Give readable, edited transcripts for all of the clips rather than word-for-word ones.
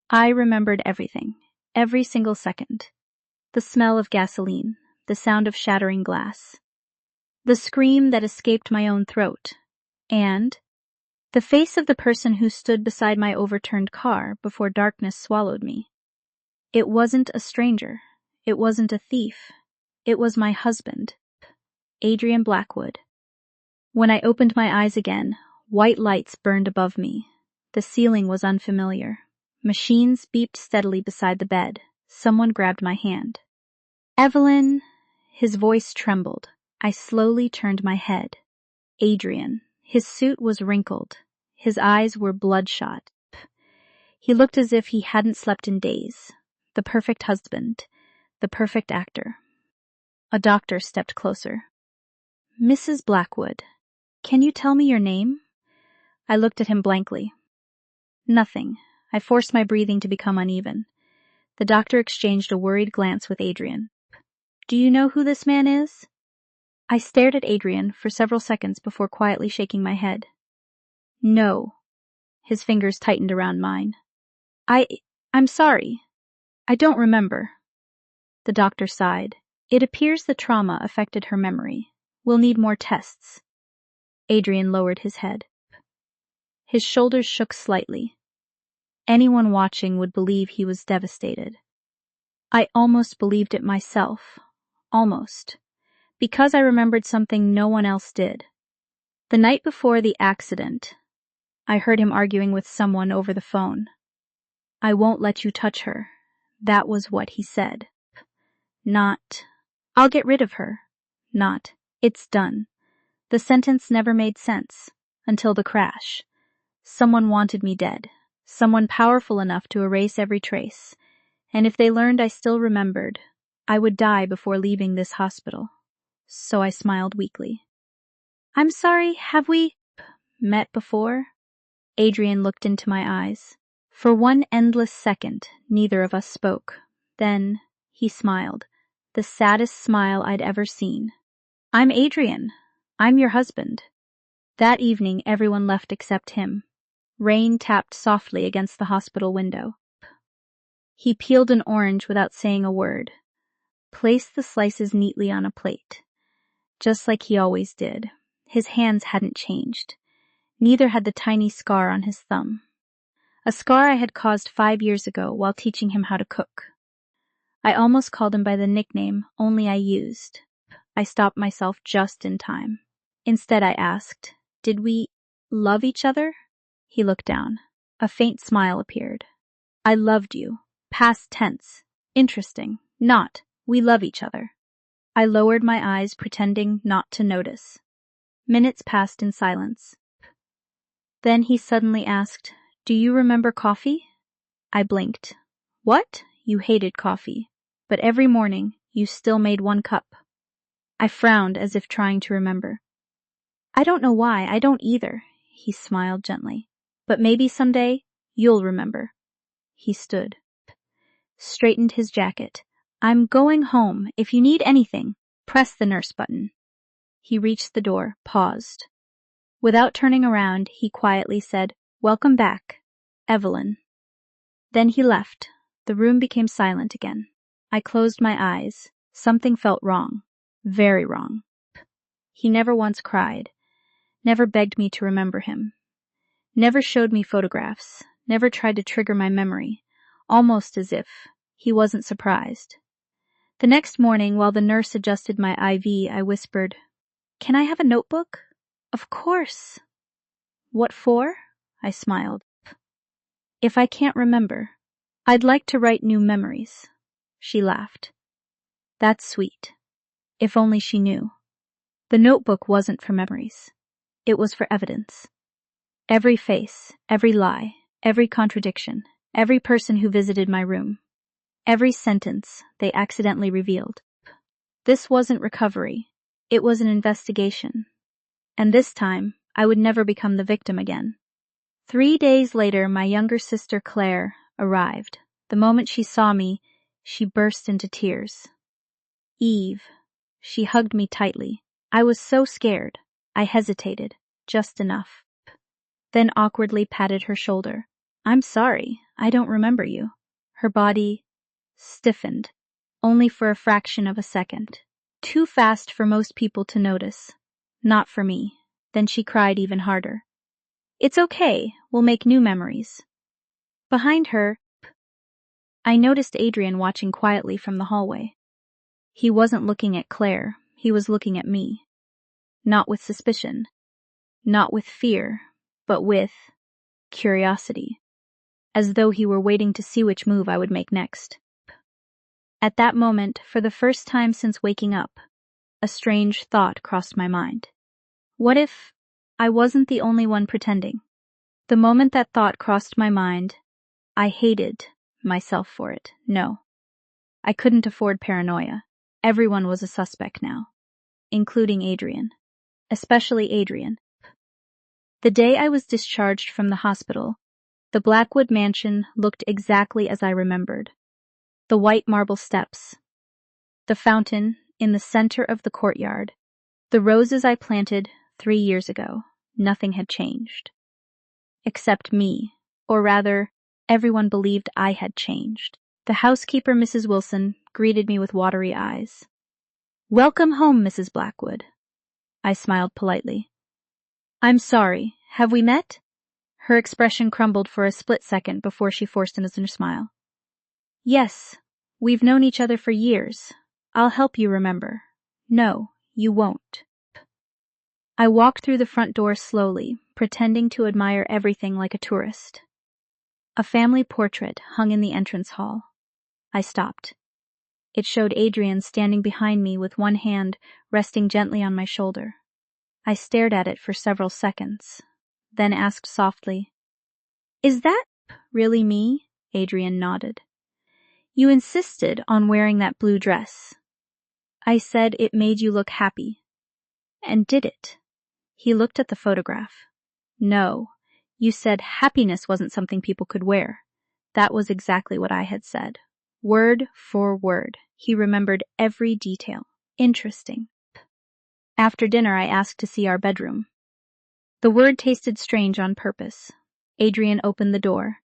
I remembered everything, every single second. The smell of gasoline, the sound of shattering glass, the scream that escaped my own throat, and the face of the person who stood beside my overturned car before darkness swallowed me. It wasn't a stranger. It wasn't a thief. It was my husband, Adrian Blackwood. When I opened my eyes again, white lights burned above me. The ceiling was unfamiliar. Machines beeped steadily beside the bed. Someone grabbed my hand. Evelyn! His voice trembled. I slowly turned my head. Adrian. His suit was wrinkled. His eyes were bloodshot. He looked as if he hadn't slept in days. The perfect husband. The perfect actor. A doctor stepped closer. Mrs. Blackwood, can you tell me your name? I looked at him blankly. Nothing. I forced my breathing to become uneven. The doctor exchanged a worried glance with Adrian. Do you know who this man is? I stared at Adrian for several seconds before quietly shaking my head. No. His fingers tightened around mine. I'm sorry. I don't remember. The doctor sighed. It appears the trauma affected her memory. We'll need more tests. Adrian lowered his head. His shoulders shook slightly. Anyone watching would believe he was devastated. I almost believed it myself. Almost. Because I remembered something no one else did. The night before the accident, I heard him arguing with someone over the phone. I won't let you touch her. That was what he said. Not, I'll get rid of her. Not, it's done. The sentence never made sense. Until the crash. Someone wanted me dead. Someone powerful enough to erase every trace. And if they learned I still remembered, I would die before leaving this hospital. So I smiled weakly. I'm sorry, have we met before? Adrian looked into my eyes. For one endless second, neither of us spoke. Then he smiled, the saddest smile I'd ever seen. I'm Adrian. I'm your husband. That evening, everyone left except him. Rain tapped softly against the hospital window. He peeled an orange without saying a word. Placed the slices neatly on a plate. Just like he always did. His hands hadn't changed. Neither had the tiny scar on his thumb. A scar I had caused 5 years ago while teaching him how to cook. I almost called him by the nickname only I used. I stopped myself just in time. Instead I asked, did we love each other? He looked down. A faint smile appeared. I loved you. Past tense. Interesting. Not. We love each other. I lowered my eyes, pretending not to notice. Minutes passed in silence. Then he suddenly asked, do you remember coffee? I blinked. What? You hated coffee. But every morning, you still made 1 cup. I frowned as if trying to remember. I don't know why, I don't either. He smiled gently. But maybe someday, you'll remember. He stood. Straightened his jacket. I'm going home. If you need anything, press the nurse button. He reached the door, paused. Without turning around, he quietly said, welcome back, Evelyn. Then he left. The room became silent again. I closed my eyes. Something felt wrong. Very wrong. He never once cried. Never begged me to remember him. Never showed me photographs. Never tried to trigger my memory. Almost as if he wasn't surprised. The next morning, while the nurse adjusted my IV, I whispered, can I have a notebook? Of course. What for? I smiled. If I can't remember, I'd like to write new memories. She laughed. That's sweet. If only she knew. The notebook wasn't for memories. It was for evidence. Every face, every lie, every contradiction, every person who visited my room, every sentence they accidentally revealed. This wasn't recovery. It was an investigation. And this time, I would never become the victim again. 3 days later, my younger sister Claire arrived. The moment she saw me, she burst into tears. Eve. She hugged me tightly. I was so scared. I hesitated, just enough. Then awkwardly patted her shoulder. I'm sorry, I don't remember you. Her body stiffened, only for a fraction of a second. Too fast for most people to notice. Not for me. Then she cried even harder. It's okay, we'll make new memories. Behind her, I noticed Adrian watching quietly from the hallway. He wasn't looking at Claire, he was looking at me. Not with suspicion, not with fear, but with curiosity, as though he were waiting to see which move I would make next. At that moment, for the first time since waking up, a strange thought crossed my mind. What if I wasn't the only one pretending? The moment that thought crossed my mind, I hated myself for it. No, I couldn't afford paranoia. Everyone was a suspect now, including Adrian. Especially Adrian. The day I was discharged from the hospital, the Blackwood mansion looked exactly as I remembered. The white marble steps, the fountain in the center of the courtyard, the roses I planted 3 years ago. Nothing had changed. Except me, or rather, everyone believed I had changed. The housekeeper, Mrs. Wilson, greeted me with watery eyes. Welcome home, Mrs. Blackwood. I smiled politely. I'm sorry, have we met? Her expression crumbled for a split second before she forced another smile. Yes, we've known each other for years. I'll help you remember. No, you won't. I walked through the front door slowly, pretending to admire everything like a tourist. A family portrait hung in the entrance hall. I stopped. It showed Adrian standing behind me with one hand resting gently on my shoulder. I stared at it for several seconds, then asked softly, Is that really me? Adrian nodded. You insisted on wearing that blue dress. I said it made you look happy. And did it? He looked at the photograph. No, you said happiness wasn't something people could wear. That was exactly what I had said. Word for word. He remembered every detail. Interesting. After dinner, I asked to see our bedroom. The word tasted strange on purpose. Adrian opened the door.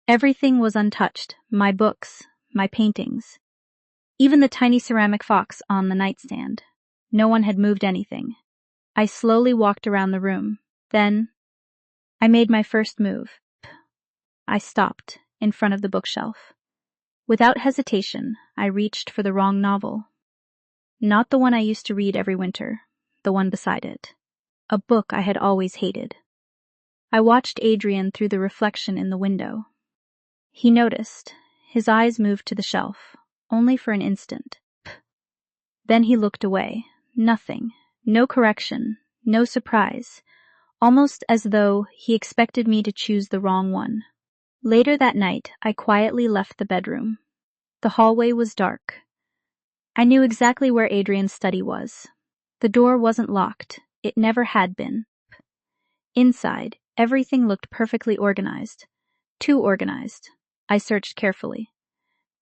Everything was untouched. My books, my paintings. Even the tiny ceramic fox on the nightstand. No one had moved anything. I slowly walked around the room. Then, I made my first move. I stopped in front of the bookshelf. Without hesitation, I reached for the wrong novel. Not the one I used to read every winter, the one beside it. A book I had always hated. I watched Adrian through the reflection in the window. He noticed. His eyes moved to the shelf, only for an instant. Then he looked away. Nothing. No correction. No surprise. Almost as though he expected me to choose the wrong one. Later that night, I quietly left the bedroom. The hallway was dark. I knew exactly where Adrian's study was. The door wasn't locked. It never had been. Inside, everything looked perfectly organized. Too organized. I searched carefully.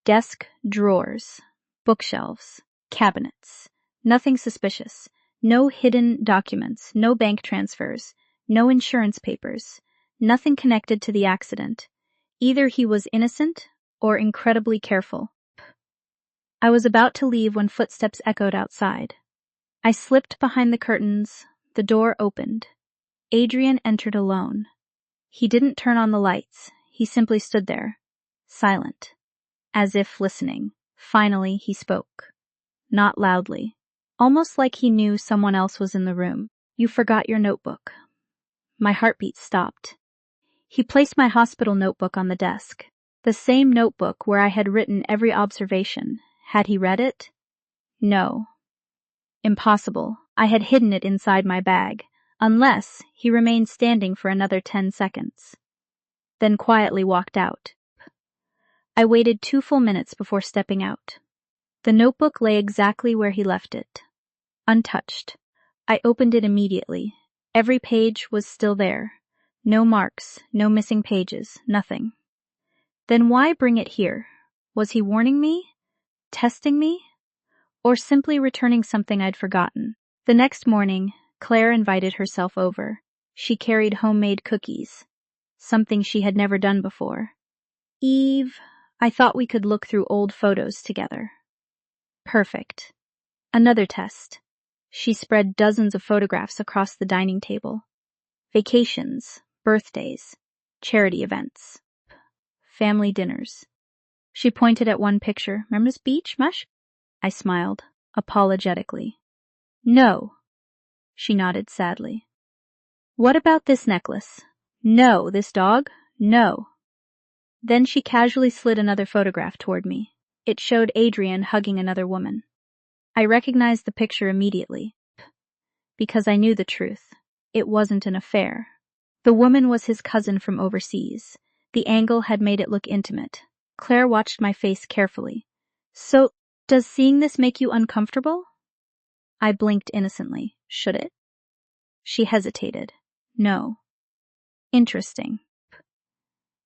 Desk, drawers, bookshelves, cabinets. Nothing suspicious. No hidden documents, no bank transfers, no insurance papers. Nothing connected to the accident. Either he was innocent or incredibly careful. I was about to leave when footsteps echoed outside. I slipped behind the curtains. The door opened. Adrian entered alone. He didn't turn on the lights. He simply stood there, silent, as if listening. Finally, he spoke. Not loudly. Almost like he knew someone else was in the room. You forgot your notebook. My heartbeat stopped. He placed my hospital notebook on the desk. The same notebook where I had written every observation. Had he read it? No. Impossible. I had hidden it inside my bag. Unless he remained standing for another 10 seconds. Then quietly walked out. I waited 2 full minutes before stepping out. The notebook lay exactly where he left it. Untouched. I opened it immediately. Every page was still there. No marks, no missing pages, nothing. Then why bring it here? Was he warning me? Testing me? Or simply returning something I'd forgotten? The next morning, Claire invited herself over. She carried homemade cookies. something she had never done before. Eve, I thought we could look through old photos together. Perfect. Another test. She spread dozens of photographs across the dining table. Vacations, birthdays, charity events, family dinners. She pointed at one picture. Remember this beach, Mush? I smiled, apologetically. No. She nodded sadly. What about this necklace? No. This dog? No. Then she casually slid another photograph toward me. It showed Adrian hugging another woman. I recognized the picture immediately, because I knew the truth. It wasn't an affair. The woman was his cousin from overseas. The angle had made it look intimate. Claire watched my face carefully. So, does seeing this make you uncomfortable? I blinked innocently. Should it? She hesitated. No. Interesting.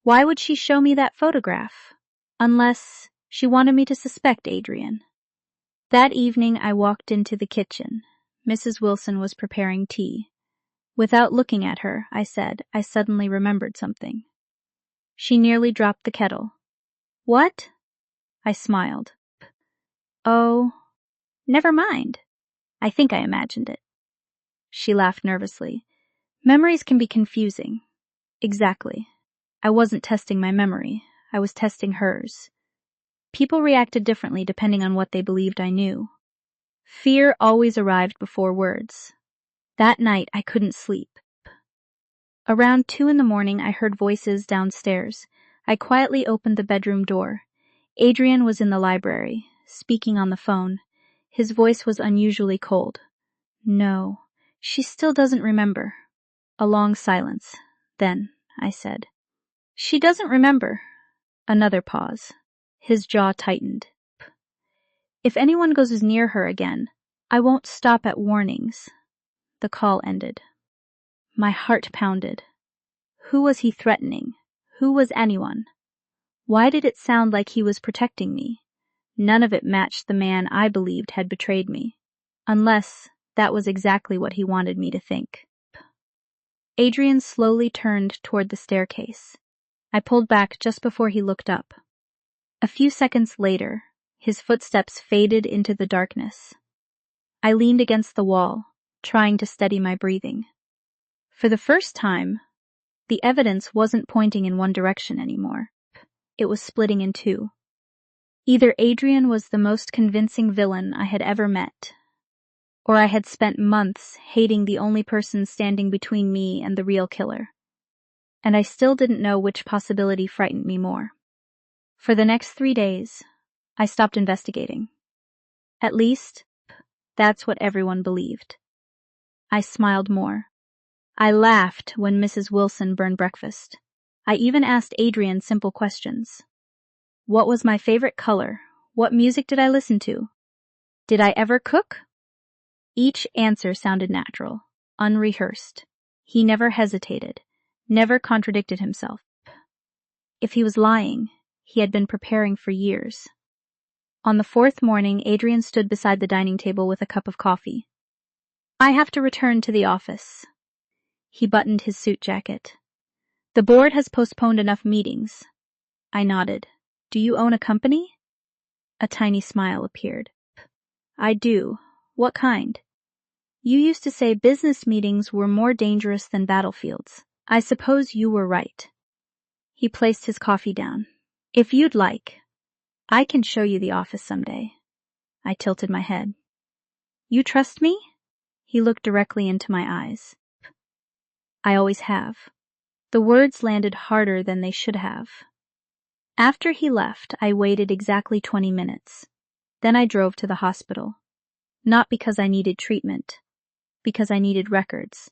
Why would she show me that photograph? Unless she wanted me to suspect Adrian. That evening I walked into the kitchen. Mrs. Wilson was preparing tea. Without looking at her, I said, I suddenly remembered something. She nearly dropped the kettle. What? I smiled. Oh, never mind. I think I imagined it. She laughed nervously. Memories can be confusing. Exactly. I wasn't testing my memory. I was testing hers. People reacted differently depending on what they believed I knew. Fear always arrived before words. That night I couldn't sleep. Around 2 a.m, I heard voices downstairs. I quietly opened the bedroom door. Adrian was in the library, speaking on the phone. His voice was unusually cold. No, she still doesn't remember. A long silence. Then, I said, she doesn't remember. Another pause. His jaw tightened. If anyone goes near her again, I won't stop at warnings. The call ended. My heart pounded. Who was he threatening? Who was anyone? Why did it sound like he was protecting me? None of it matched the man I believed had betrayed me. Unless that was exactly what he wanted me to think. Adrian slowly turned toward the staircase. I pulled back just before he looked up. A few seconds later, his footsteps faded into the darkness. I leaned against the wall, trying to steady my breathing. For the first time, the evidence wasn't pointing in one direction anymore. It was splitting in two. Either Adrian was the most convincing villain I had ever met, or I had spent months hating the only person standing between me and the real killer. And I still didn't know which possibility frightened me more. For the next 3 days, I stopped investigating. At least, that's what everyone believed. I smiled more. I laughed when Mrs. Wilson burned breakfast. I even asked Adrian simple questions. What was my favorite color? What music did I listen to? Did I ever cook? Each answer sounded natural, unrehearsed. He never hesitated, never contradicted himself. If he was lying, he had been preparing for years. On the 4th morning, Adrian stood beside the dining table with a cup of coffee. I have to return to the office. He buttoned his suit jacket. The board has postponed enough meetings. I nodded. Do you own a company? A tiny smile appeared. I do. What kind? You used to say business meetings were more dangerous than battlefields. I suppose you were right. He placed his coffee down. If you'd like, I can show you the office someday. I tilted my head. You trust me? He looked directly into my eyes. I always have. The words landed harder than they should have. After he left, I waited exactly 20 minutes. Then I drove to the hospital. Not because I needed treatment, because I needed records.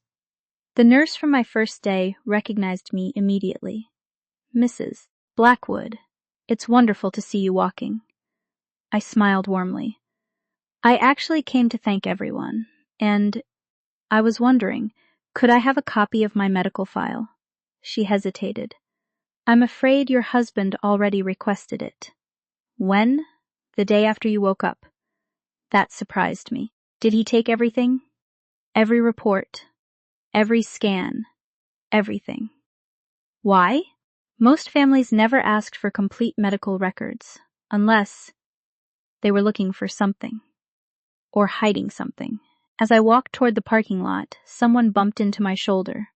The nurse from my first day recognized me immediately. Mrs. Blackwood, it's wonderful to see you walking. I smiled warmly. I actually came to thank everyone, and I was wondering, could I have a copy of my medical file? She hesitated. I'm afraid your husband already requested it. When? The day after you woke up. That surprised me. Did he take everything? Every report, every scan, everything. Why? Most families never asked for complete medical records, unless they were looking for something, or hiding something. As I walked toward the parking lot, someone bumped into my shoulder.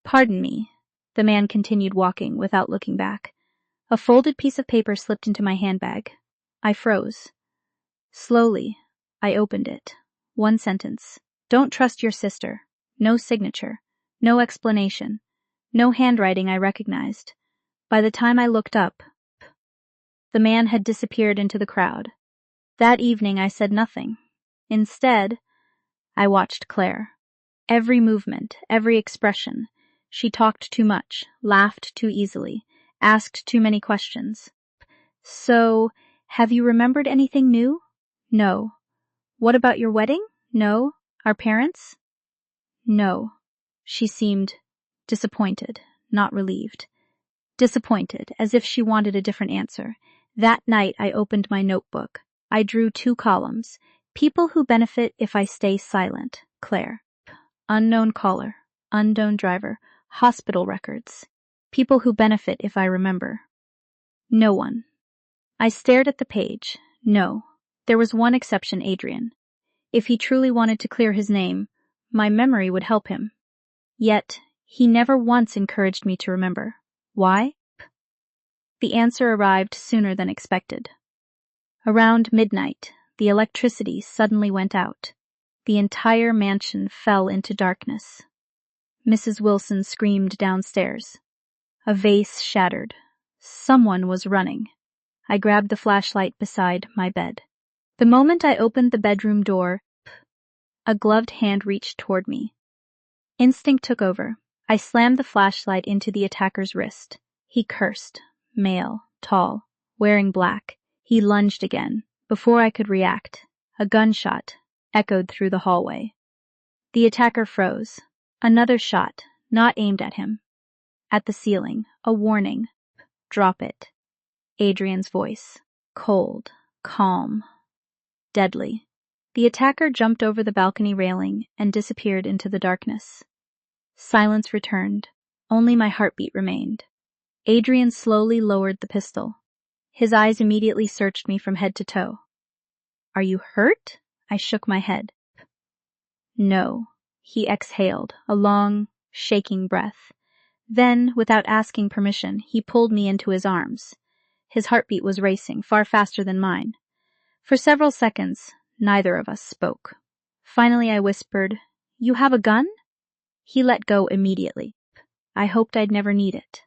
Pardon me, the man continued walking without looking back. A folded piece of paper slipped into my handbag. I froze. Slowly, I opened it. One sentence. Don't trust your sister. No signature. No explanation. No handwriting I recognized. By the time I looked up, the man had disappeared into the crowd. That evening I said nothing. Instead, I watched Claire. Every movement, every expression. She talked too much, laughed too easily, asked too many questions. So, have you remembered anything new? No. What about your wedding? No. Our parents? No. She seemed disappointed, not relieved. Disappointed, as if she wanted a different answer. That night I opened my notebook. I drew 2 columns. People who benefit if I stay silent. Claire. Unknown caller. Unknown driver. Hospital records. People who benefit if I remember. No one. I stared at the page. No. There was one exception, Adrian. If he truly wanted to clear his name, my memory would help him. Yet, he never once encouraged me to remember. Why? The answer arrived sooner than expected. Around midnight, the electricity suddenly went out. The entire mansion fell into darkness. Mrs. Wilson screamed downstairs. A vase shattered. Someone was running. I grabbed the flashlight beside my bed. The moment I opened the bedroom door, a gloved hand reached toward me. Instinct took over. I slammed the flashlight into the attacker's wrist. He cursed. Male, tall, wearing black. He lunged again. Before I could react, a gunshot echoed through the hallway. The attacker froze. Another shot, not aimed at him. At the ceiling, a warning. Drop it. Adrian's voice. Cold, calm, deadly. The attacker jumped over the balcony railing and disappeared into the darkness. Silence returned. Only my heartbeat remained. Adrian slowly lowered the pistol. His eyes immediately searched me from head to toe. Are you hurt? I shook my head. No. He exhaled, a long, shaking breath. Then, without asking permission, he pulled me into his arms. His heartbeat was racing, far faster than mine. For several seconds, neither of us spoke. Finally I whispered, You have a gun? He let go immediately. I hoped I'd never need it.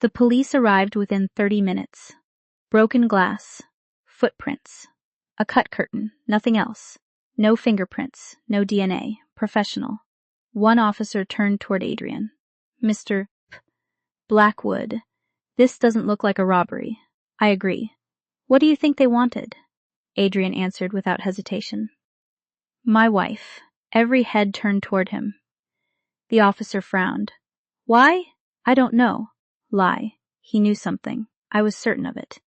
The police arrived within 30 minutes. Broken glass. Footprints. A cut curtain, nothing else. No fingerprints, no DNA. Professional. One officer turned toward Adrian. Mr. Blackwood, this doesn't look like a robbery. I agree. What do you think they wanted? Adrian answered without hesitation. My wife. Every head turned toward him. The officer frowned. Why? I don't know. Lie. He knew something. I was certain of it.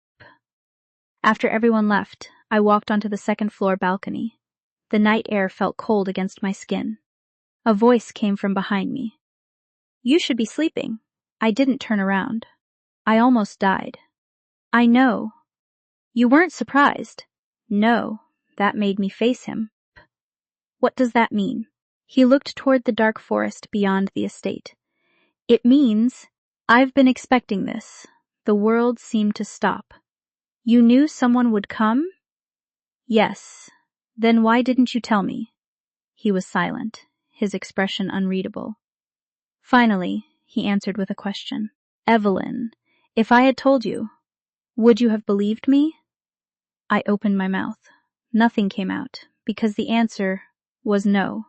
After everyone left, I walked onto the second-floor balcony. The night air felt cold against my skin. A voice came from behind me. You should be sleeping. I didn't turn around. I almost died. I know. You weren't surprised. No, that made me face him. What does that mean? He looked toward the dark forest beyond the estate. It means I've been expecting this. The world seemed to stop. You knew someone would come? Yes. Then why didn't you tell me? He was silent, his expression unreadable. Finally, he answered with a question. Evelyn, if I had told you, would you have believed me? I opened my mouth. Nothing came out, because the answer was no.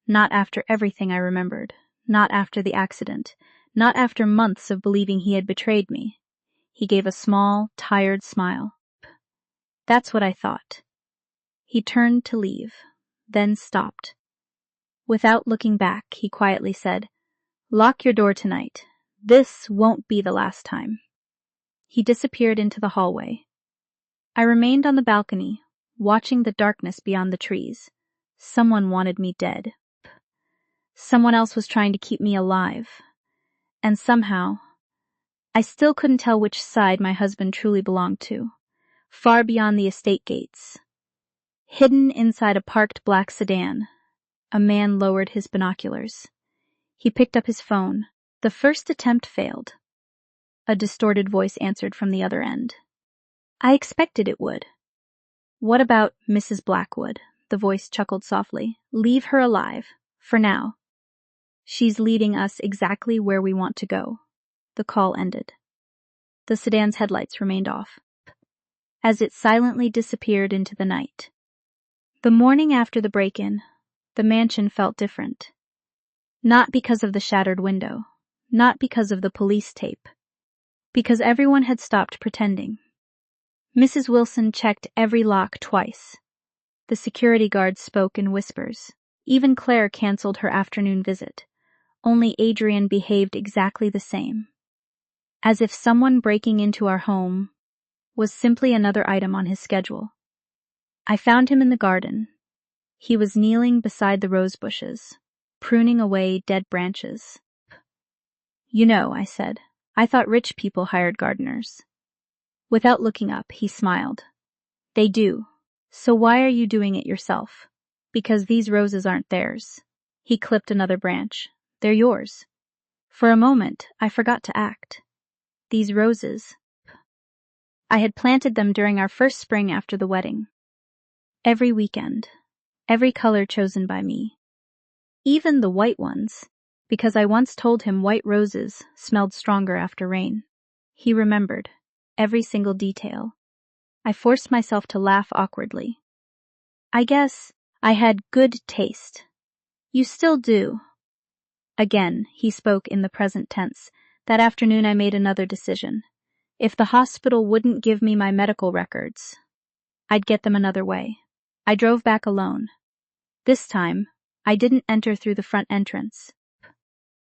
Not after everything I remembered. Not after the accident. Not after months of believing he had betrayed me. He gave a small, tired smile. That's what I thought. He turned to leave, then stopped. Without looking back, he quietly said, Lock your door tonight. This won't be the last time. He disappeared into the hallway. I remained on the balcony, watching the darkness beyond the trees. Someone wanted me dead. Someone else was trying to keep me alive. And somehow, I still couldn't tell which side my husband truly belonged to, far beyond the estate gates. Hidden inside a parked black sedan, a man lowered his binoculars. He picked up his phone. The first attempt failed. A distorted voice answered from the other end. I expected it would. What about Mrs. Blackwood? The voice chuckled softly. Leave her alive, for now. She's leading us exactly where we want to go. The call ended. The sedan's headlights remained off, as it silently disappeared into the night. The morning after the break-in, the mansion felt different. Not because of the shattered window, not because of the police tape, because everyone had stopped pretending. Mrs. Wilson checked every lock twice. The security guards spoke in whispers. Even Claire canceled her afternoon visit. Only Adrian behaved exactly the same, as if someone breaking into our home was simply another item on his schedule. I found him in the garden. He was kneeling beside the rose bushes, pruning away dead branches. You know, I said, I thought rich people hired gardeners. Without looking up, he smiled. They do. So why are you doing it yourself? Because these roses aren't theirs. He clipped another branch. They're yours. For a moment, I forgot to act. These roses. I had planted them during our first spring after the wedding. Every weekend. Every color chosen by me. Even the white ones, because I once told him white roses smelled stronger after rain. He remembered. Every single detail. I forced myself to laugh awkwardly. I guess I had good taste. You still do. Again, he spoke in the present tense. That afternoon I made another decision. If the hospital wouldn't give me my medical records, I'd get them another way. I drove back alone. This time, I didn't enter through the front entrance.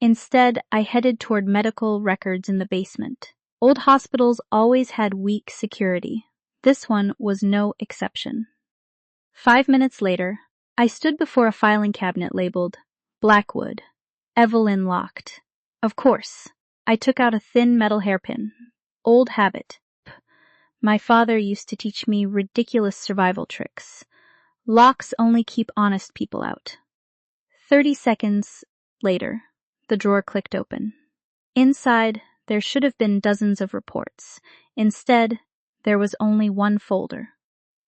Instead, I headed toward medical records in the basement. Old hospitals always had weak security. This one was no exception. 5 minutes later, I stood before a filing cabinet labeled Blackwood. Evelyn locked. Of course, I took out a thin metal hairpin. Old habit. My father used to teach me ridiculous survival tricks. Locks only keep honest people out. 30 seconds later, the drawer clicked open. Inside, there should have been dozens of reports. Instead, there was only one folder.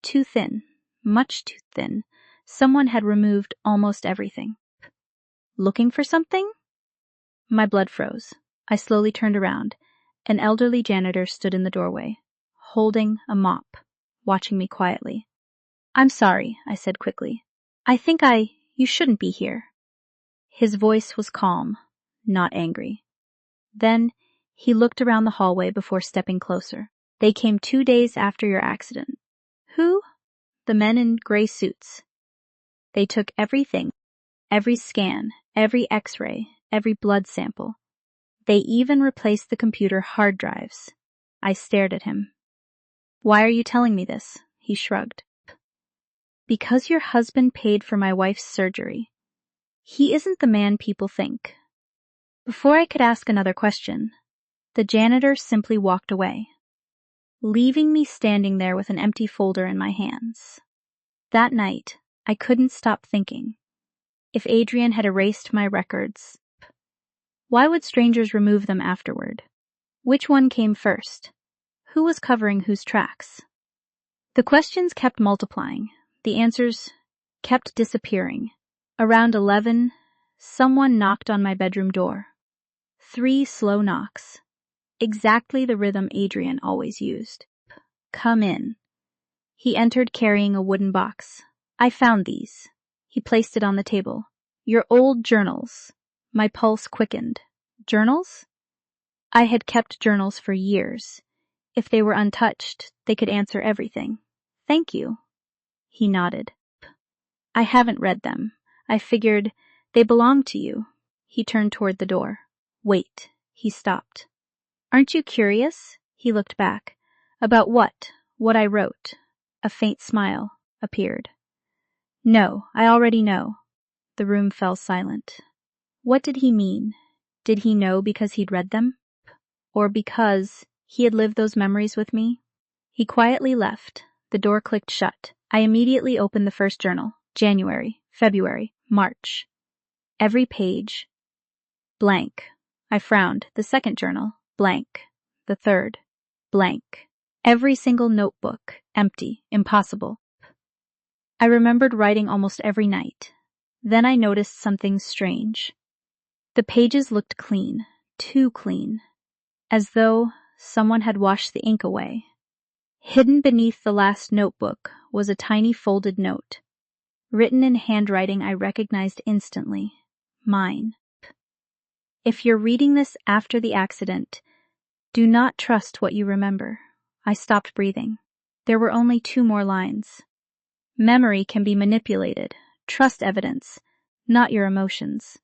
Too thin, much too thin. Someone had removed almost everything. Looking for something? My blood froze. I slowly turned around. An elderly janitor stood in the doorway, holding a mop, watching me quietly. I'm sorry, I said quickly. I think you shouldn't be here. His voice was calm, not angry. Then he looked around the hallway before stepping closer. They came 2 days after your accident. Who? The men in gray suits. They took everything, every scan, every x-ray, every blood sample. They even replaced the computer hard drives. I stared at him. Why are you telling me this? He shrugged. Because your husband paid for my wife's surgery. He isn't the man people think. Before I could ask another question, the janitor simply walked away, leaving me standing there with an empty folder in my hands. That night, I couldn't stop thinking. If Adrian had erased my records, why would strangers remove them afterward? Which one came first? Who was covering whose tracks? The questions kept multiplying. The answers kept disappearing. Around 11, someone knocked on my bedroom door. 3 slow knocks. Exactly the rhythm Adrian always used. Come in. He entered carrying a wooden box. I found these. He placed it on the table. Your old journals. My pulse quickened. Journals? I had kept journals for years. If they were untouched, they could answer everything. Thank you. He nodded. I haven't read them. I figured they belong to you. He turned toward the door. Wait. He stopped. Aren't you curious? He looked back. About what? What I wrote. A faint smile appeared. No, I already know. The room fell silent. What did he mean? Did he know because he'd read them? Or because he had lived those memories with me? He quietly left. The door clicked shut. I immediately opened the first journal. January, February, March. Every page, blank. I frowned. The second journal, blank. The third, blank. Every single notebook, empty, impossible. I remembered writing almost every night. Then I noticed something strange. The pages looked clean, too clean, as though someone had washed the ink away. Hidden beneath the last notebook was a tiny folded note, written in handwriting I recognized instantly. Mine. If you're reading this after the accident, do not trust what you remember. I stopped breathing. There were only 2 more lines. Memory can be manipulated. Trust evidence, not your emotions.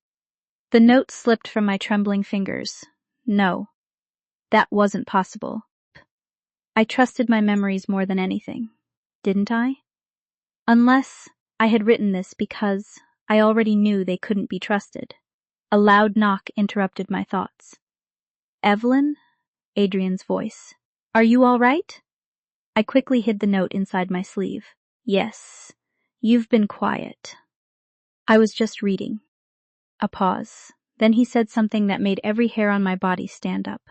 The note slipped from my trembling fingers. No, that wasn't possible. I trusted my memories more than anything, didn't I? Unless I had written this because I already knew they couldn't be trusted. A loud knock interrupted my thoughts. Evelyn? Adrian's voice. Are you all right? I quickly hid the note inside my sleeve. Yes, you've been quiet. I was just reading. A pause. Then he said something that made every hair on my body stand up.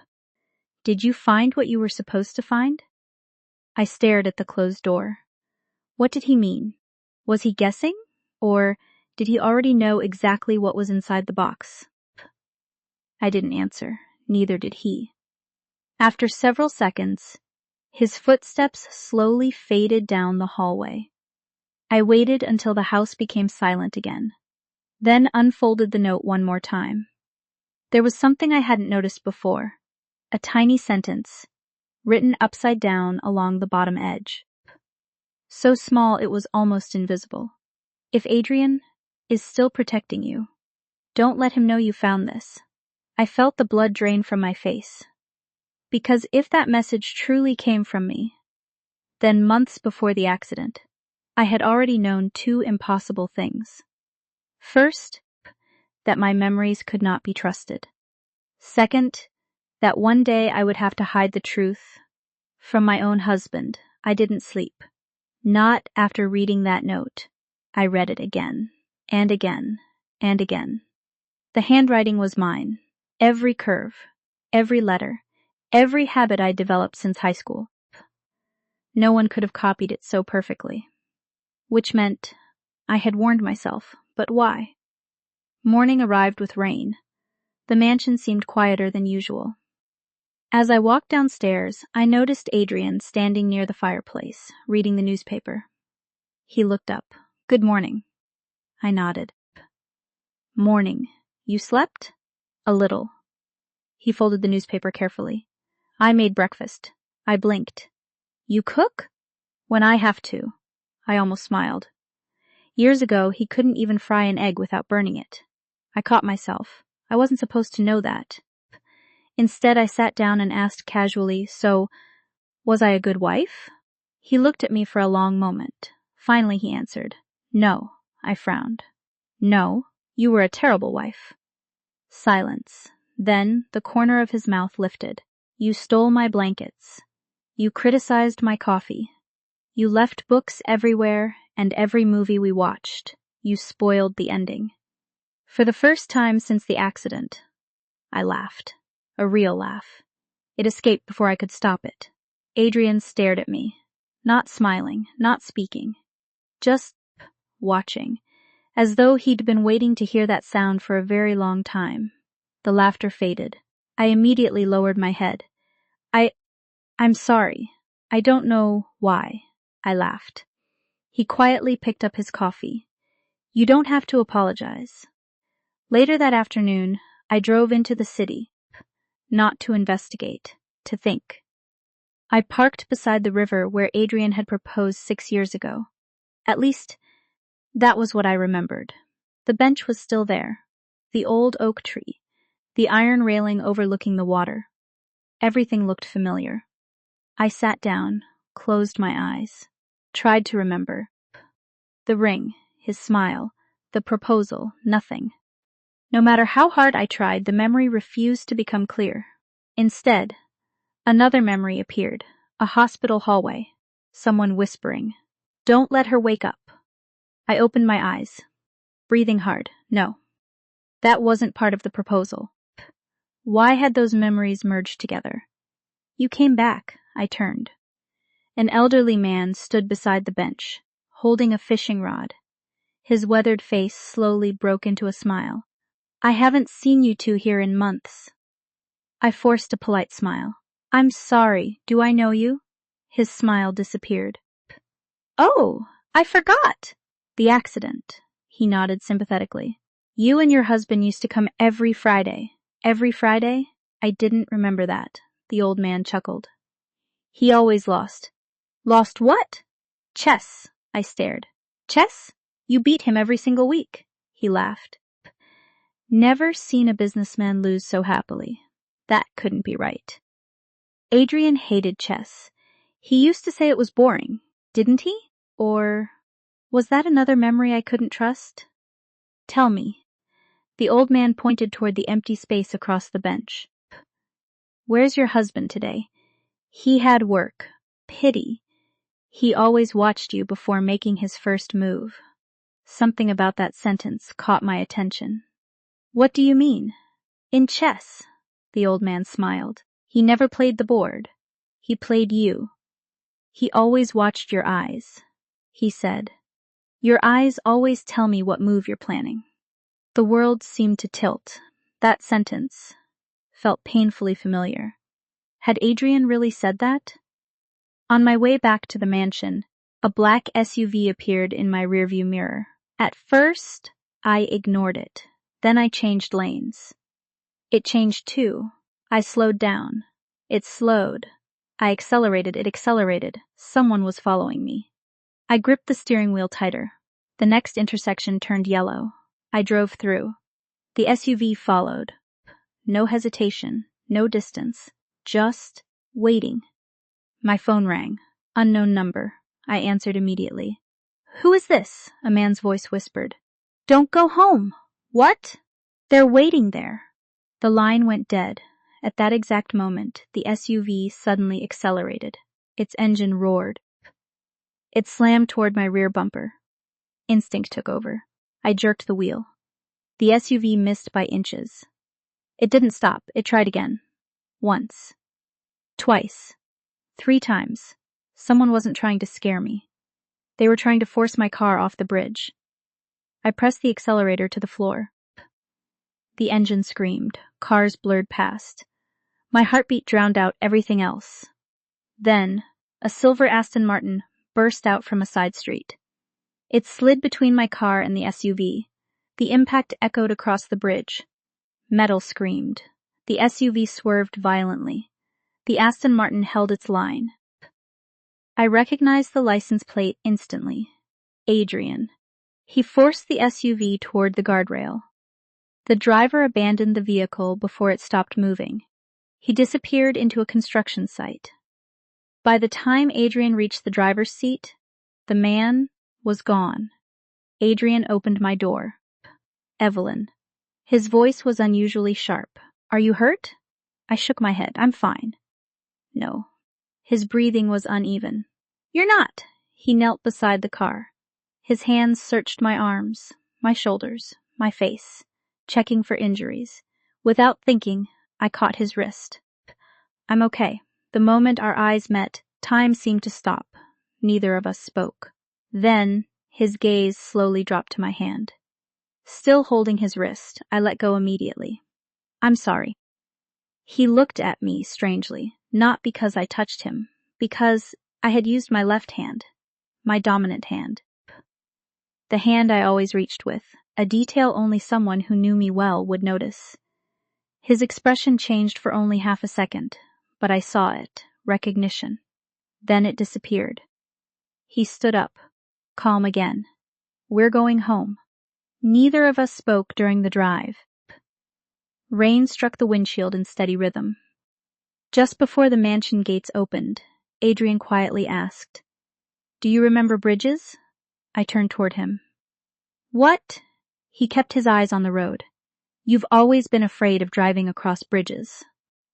Did you find what you were supposed to find? I stared at the closed door. What did he mean? Was he guessing? Or did he already know exactly what was inside the box? I didn't answer. Neither did he. After several seconds, his footsteps slowly faded down the hallway. I waited until the house became silent again, then unfolded the note one more time. There was something I hadn't noticed before, a tiny sentence, written upside down along the bottom edge. So small it was almost invisible. If Adrian is still protecting you, don't let him know you found this. I felt the blood drain from my face. Because if that message truly came from me, then months before the accident, I had already known 2 impossible things. First, that my memories could not be trusted. Second, that one day I would have to hide the truth from my own husband. I didn't sleep. Not after reading that note. I read it again, and again, and again. The handwriting was mine. Every curve, every letter, every habit I'd developed since high school. No one could have copied it so perfectly. Which meant I had warned myself, but why? Morning arrived with rain. The mansion seemed quieter than usual. As I walked downstairs, I noticed Adrian standing near the fireplace, reading the newspaper. He looked up. Good morning. I nodded. Morning. You slept? A little. He folded the newspaper carefully. I made breakfast. I blinked. You cook? When I have to. I almost smiled. Years ago, he couldn't even fry an egg without burning it. I caught myself. I wasn't supposed to know that. Instead, I sat down and asked casually, so, was I a good wife? He looked at me for a long moment. Finally, he answered. No. I frowned. No, you were a terrible wife. Silence. Then the corner of his mouth lifted. You stole my blankets. You criticized my coffee. You left books everywhere and every movie we watched. You spoiled the ending. For the first time since the accident, I laughed. A real laugh. It escaped before I could stop it. Adrian stared at me, not smiling, not speaking, just watching, as though he'd been waiting to hear that sound for a very long time. The laughter faded. I immediately lowered my head. I'm sorry. I don't know why. I laughed. He quietly picked up his coffee. You don't have to apologize. Later that afternoon, I drove into the city, not to investigate, to think. I parked beside the river where Adrian had proposed 6 years ago. At least, that was what I remembered. The bench was still there, the old oak tree, the iron railing overlooking the water. Everything looked familiar. I sat down, closed my eyes, tried to remember. The ring, his smile, the proposal, nothing. No matter how hard I tried, the memory refused to become clear. Instead, another memory appeared, a hospital hallway, someone whispering, "Don't let her wake up." I opened my eyes, breathing hard. No, that wasn't part of the proposal. Why had those memories merged together? "You came back," I turned. An elderly man stood beside the bench, holding a fishing rod. His weathered face slowly broke into a smile. "I haven't seen you two here in months." I forced a polite smile. "I'm sorry, do I know you?" His smile disappeared. "Oh, I forgot." "The accident," he nodded sympathetically. "You and your husband used to come every Friday." "Every Friday?" I didn't remember that. The old man chuckled. "He always lost." "Lost what?" "Chess." I stared. "Chess? You beat him every single week." He laughed. Never seen a businessman lose so happily. That couldn't be right. Adrian hated chess. He used to say it was boring, didn't he? Or was that another memory I couldn't trust? "Tell me." The old man pointed toward the empty space across the bench. "Where's your husband today?" "He had work." "Pity. He always watched you before making his first move." Something about that sentence caught my attention. "What do you mean?" "In chess." The old man smiled. "He never played the board. He played you. He always watched your eyes." He said, "Your eyes always tell me what move you're planning." The world seemed to tilt. That sentence felt painfully familiar. Had Adrian really said that? On my way back to the mansion, a black SUV appeared in my rearview mirror. At first, I ignored it. Then I changed lanes. It changed too. I slowed down. It slowed. I accelerated. It accelerated. Someone was following me. I gripped the steering wheel tighter. The next intersection turned yellow. I drove through. The SUV followed. No hesitation, no distance, just waiting. My phone rang. Unknown number. I answered immediately. "Who is this?" a man's voice whispered. "Don't go home." "What?" "They're waiting there." The line went dead. At that exact moment, the SUV suddenly accelerated. Its engine roared. It slammed toward my rear bumper. Instinct took over. I jerked the wheel. The SUV missed by inches. It didn't stop. It tried again. Once. Twice. 3 times. Someone wasn't trying to scare me. They were trying to force my car off the bridge. I pressed the accelerator to the floor. The engine screamed. Cars blurred past. My heartbeat drowned out everything else. Then, a silver Aston Martin burst out from a side street. It slid between my car and the SUV. The impact echoed across the bridge. Metal screamed. The SUV swerved violently. The Aston Martin held its line. I recognized the license plate instantly. Adrian. He forced the SUV toward the guardrail. The driver abandoned the vehicle before it stopped moving. He disappeared into a construction site. By the time Adrian reached the driver's seat, the man was gone. Adrian opened my door. "Evelyn." His voice was unusually sharp. "Are you hurt?" I shook my head. "I'm fine." "No." His breathing was uneven. "You're not." He knelt beside the car. His hands searched my arms, my shoulders, my face, checking for injuries. Without thinking, I caught his wrist. "I'm okay." The moment our eyes met, time seemed to stop. Neither of us spoke. Then, his gaze slowly dropped to my hand. Still holding his wrist, I let go immediately. "I'm sorry." He looked at me strangely, not because I touched him, because I had used my left hand, my dominant hand. The hand I always reached with, a detail only someone who knew me well would notice. His expression changed for only half a second, but I saw it, recognition. Then it disappeared. He stood up, calm again. "We're going home." Neither of us spoke during the drive. Rain struck the windshield in steady rhythm. Just before the mansion gates opened, Adrian quietly asked, "Do you remember bridges?" I turned toward him. "What?" He kept his eyes on the road. You've always been afraid of driving across bridges.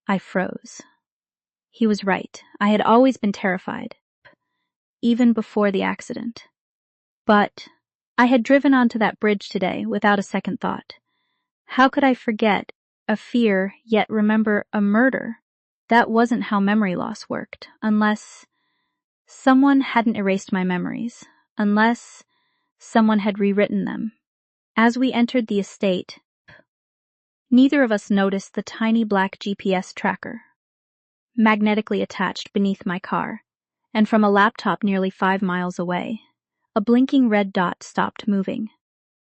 I froze. He was right. I had always been terrified, even before the accident. But I had driven onto that bridge today without a second thought. How could I forget a fear, yet remember a murder? That wasn't how memory loss worked, unless someone hadn't erased my memories, unless someone had rewritten them. As we entered the estate, neither of us noticed the tiny black GPS tracker, magnetically attached beneath my car, and from a laptop nearly 5 miles away, a blinking red dot stopped moving.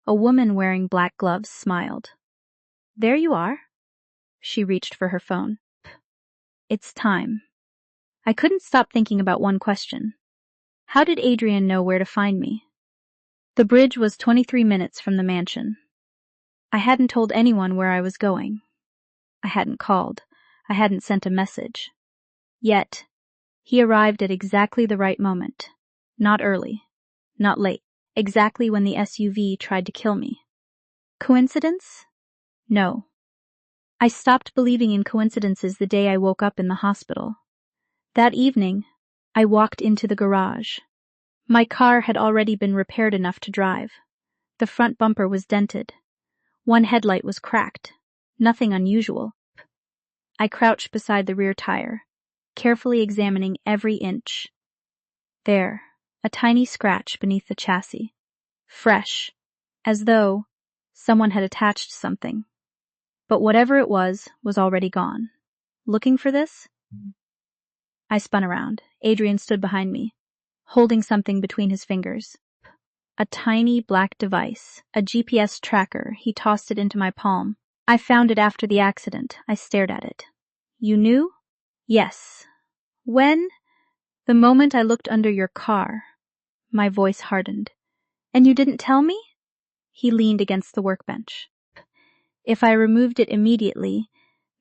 A woman wearing black gloves smiled. There you are. She reached for her phone. It's time. I couldn't stop thinking about one question. How did Adrian know where to find me? The bridge was 23 minutes from the mansion. I hadn't told anyone where I was going. I hadn't called. I hadn't sent a message. Yet, he arrived at exactly the right moment. Not early. Not late. Exactly when the SUV tried to kill me. Coincidence? No. I stopped believing in coincidences the day I woke up in the hospital. That evening, I walked into the garage. My car had already been repaired enough to drive. The front bumper was dented. One headlight was cracked. Nothing unusual. I crouched beside the rear tire, carefully examining every inch. There, a tiny scratch beneath the chassis. Fresh, as though someone had attached something. But whatever it was already gone. Looking for this? I spun around. Adrian stood behind me, holding something between his fingers. A tiny black device, a GPS tracker. He tossed it into my palm. I found it after the accident. I stared at it. You knew? Yes. When? The moment I looked under your car. My voice hardened. And you didn't tell me? He leaned against the workbench. If I removed it immediately,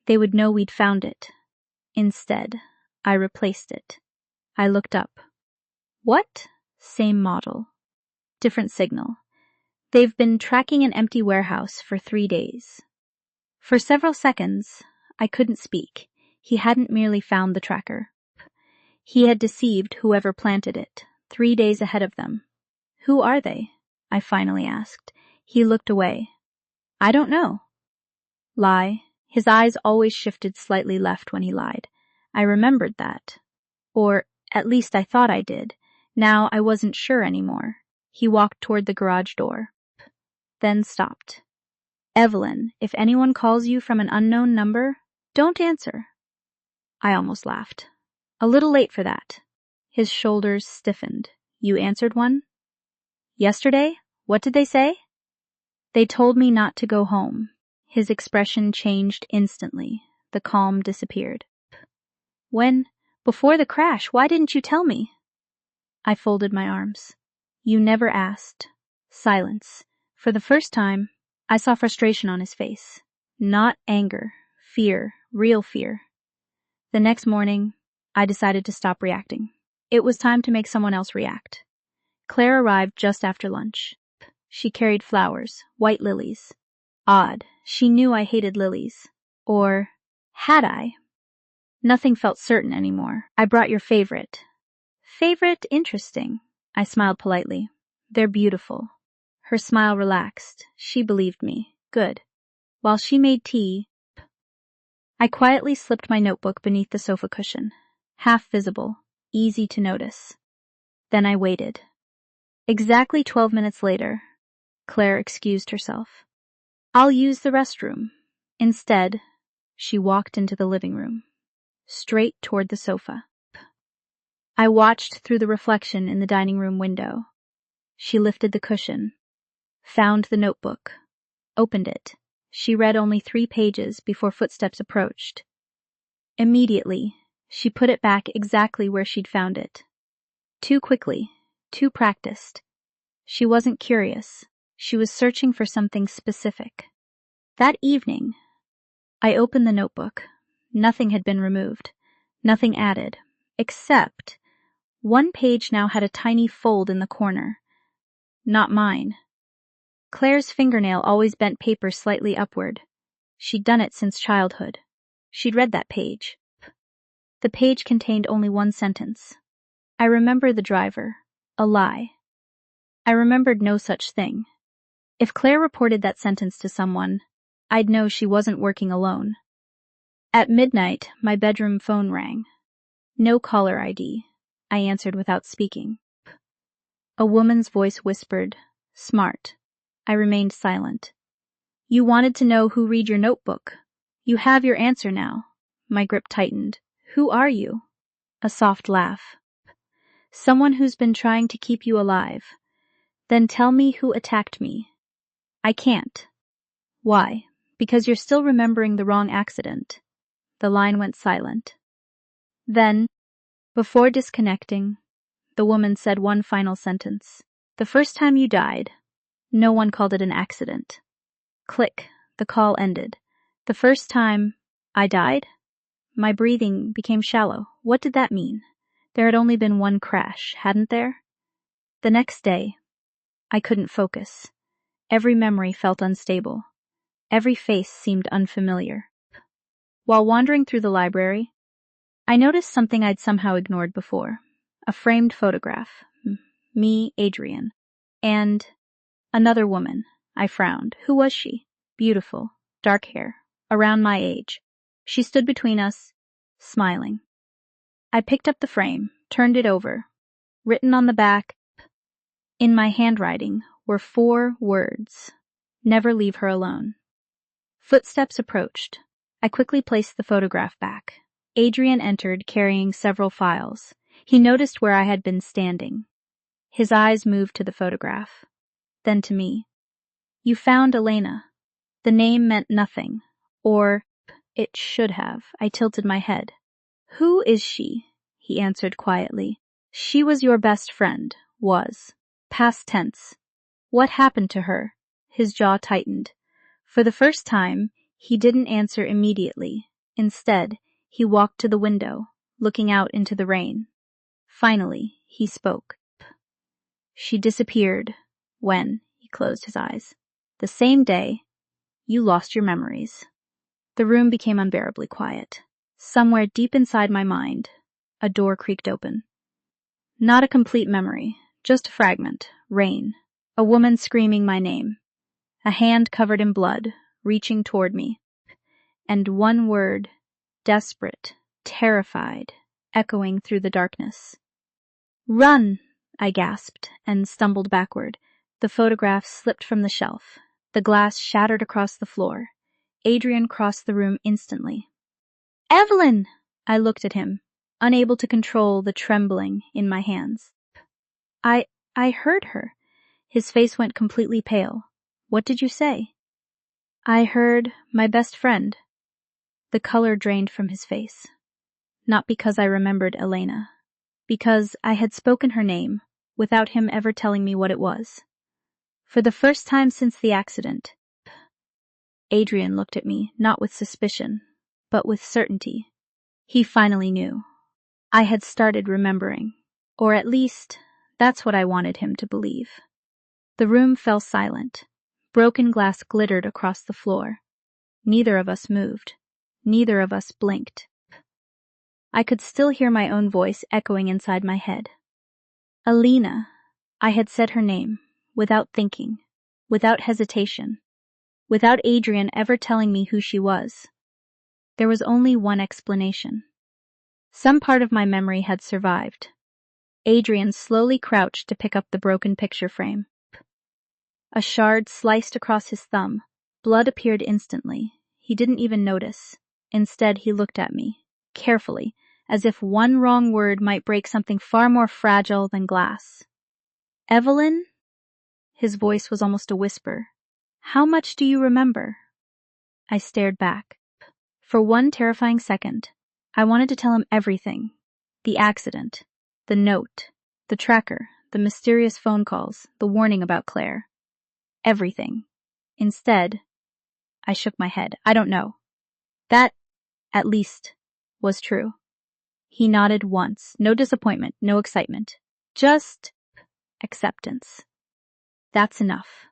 they would know we'd found it. Instead, I replaced it. I looked up. What? Same model. Different signal. They've been tracking an empty warehouse for 3 days. For several seconds, I couldn't speak. He hadn't merely found the tracker. He had deceived whoever planted it, 3 days ahead of them. Who are they? I finally asked. He looked away. I don't know. Lie. His eyes always shifted slightly left when he lied. I remembered that. Or at least I thought I did. Now I wasn't sure anymore. He walked toward the garage door. Then stopped. Evelyn, if anyone calls you from an unknown number, don't answer. I almost laughed. A little late for that. His shoulders stiffened. You answered one? Yesterday? What did they say? They told me not to go home. His expression changed instantly. The calm disappeared. When? Before the crash, why didn't you tell me? I folded my arms. You never asked. Silence. For the first time, I saw frustration on his face. Not anger. Fear. Real fear. The next morning, I decided to stop reacting. It was time to make someone else react. Claire arrived just after lunch. She carried flowers, white lilies. Odd. She knew I hated lilies. Or had I? Nothing felt certain anymore. I brought your favorite. Favorite? Interesting. I smiled politely. They're beautiful. Her smile relaxed. She believed me. Good. While she made tea, I quietly slipped my notebook beneath the sofa cushion. Half visible, easy to notice. Then I waited. Exactly 12 minutes later, Claire excused herself. I'll use the restroom. Instead, she walked into the living room, straight toward the sofa. I watched through the reflection in the dining room window. She lifted the cushion, found the notebook, opened it. She read only 3 pages before footsteps approached. Immediately, she put it back exactly where she'd found it. Too quickly, too practiced. She wasn't curious. She was searching for something specific. That evening, I opened the notebook. Nothing had been removed, nothing added, except one page now had a tiny fold in the corner. Not mine. Claire's fingernail always bent paper slightly upward. She'd done it since childhood. She'd read that page. The page contained only one sentence. I remember the driver. A lie. I remembered no such thing. If Claire reported that sentence to someone, I'd know she wasn't working alone. At midnight, my bedroom phone rang. No caller ID. I answered without speaking. A woman's voice whispered, "Smart." I remained silent. "You wanted to know who read your notebook. You have your answer now." My grip tightened. "Who are you?" A soft laugh. "Someone who's been trying to keep you alive." "Then tell me who attacked me." "I can't." "Why?" "Because you're still remembering the wrong accident." The line went silent. Then, before disconnecting, the woman said one final sentence. "The first time you died, no one called it an accident." Click. The call ended. The first time I died? My breathing became shallow. What did that mean? There had only been one crash, hadn't there? The next day, I couldn't focus. Every memory felt unstable. Every face seemed unfamiliar. While wandering through the library, I noticed something I'd somehow ignored before. A framed photograph. Me, Adrian. And another woman. I frowned. Who was she? Beautiful. Dark hair. Around my age. She stood between us, smiling. I picked up the frame, turned it over. Written on the back, in my handwriting, were 4 words. Never leave her alone. Footsteps approached. I quickly placed the photograph back. Adrian entered, carrying several files. He noticed where I had been standing. His eyes moved to the photograph, then to me. "You found Elena." The name meant nothing. Or, it should have. I tilted my head. "Who is she?" He answered quietly. "She was your best friend." Was. Past tense. "What happened to her?" His jaw tightened. For the first time, he didn't answer immediately. Instead, he walked to the window, looking out into the rain. Finally, he spoke. "She disappeared when," he closed his eyes, "the same day you lost your memories." The room became unbearably quiet. Somewhere deep inside my mind, a door creaked open. Not a complete memory, just a fragment. Rain. A woman screaming my name. A hand covered in blood, reaching toward me. And one word, desperate, terrified, echoing through the darkness. "Run!" I gasped and stumbled backward. The photograph slipped from the shelf. The glass shattered across the floor. Adrian crossed the room instantly. "Evelyn!" I looked at him, unable to control the trembling in my hands. I heard her." His face went completely pale. "What did you say?" "I heard my best friend." The color drained from his face. Not because I remembered Elena. Because I had spoken her name, without him ever telling me what it was. For the first time since the accident. Adrian looked at me, not with suspicion, but with certainty. He finally knew. I had started remembering. Or at least, that's what I wanted him to believe. The room fell silent. Broken glass glittered across the floor. Neither of us moved. Neither of us blinked. I could still hear my own voice echoing inside my head. Alina. I had said her name, without thinking, without hesitation, without Adrian ever telling me who she was. There was only one explanation. Some part of my memory had survived. Adrian slowly crouched to pick up the broken picture frame. A shard sliced across his thumb. Blood appeared instantly. He didn't even notice. Instead, he looked at me, carefully, as if one wrong word might break something far more fragile than glass. "Evelyn?" His voice was almost a whisper. "How much do you remember?" I stared back. For one terrifying second, I wanted to tell him everything. The accident, the note, the tracker, the mysterious phone calls, the warning about Claire. Everything. Instead, I shook my head. "I don't know." That, at least, was true. He nodded once. No disappointment, no excitement. Just acceptance. "That's enough."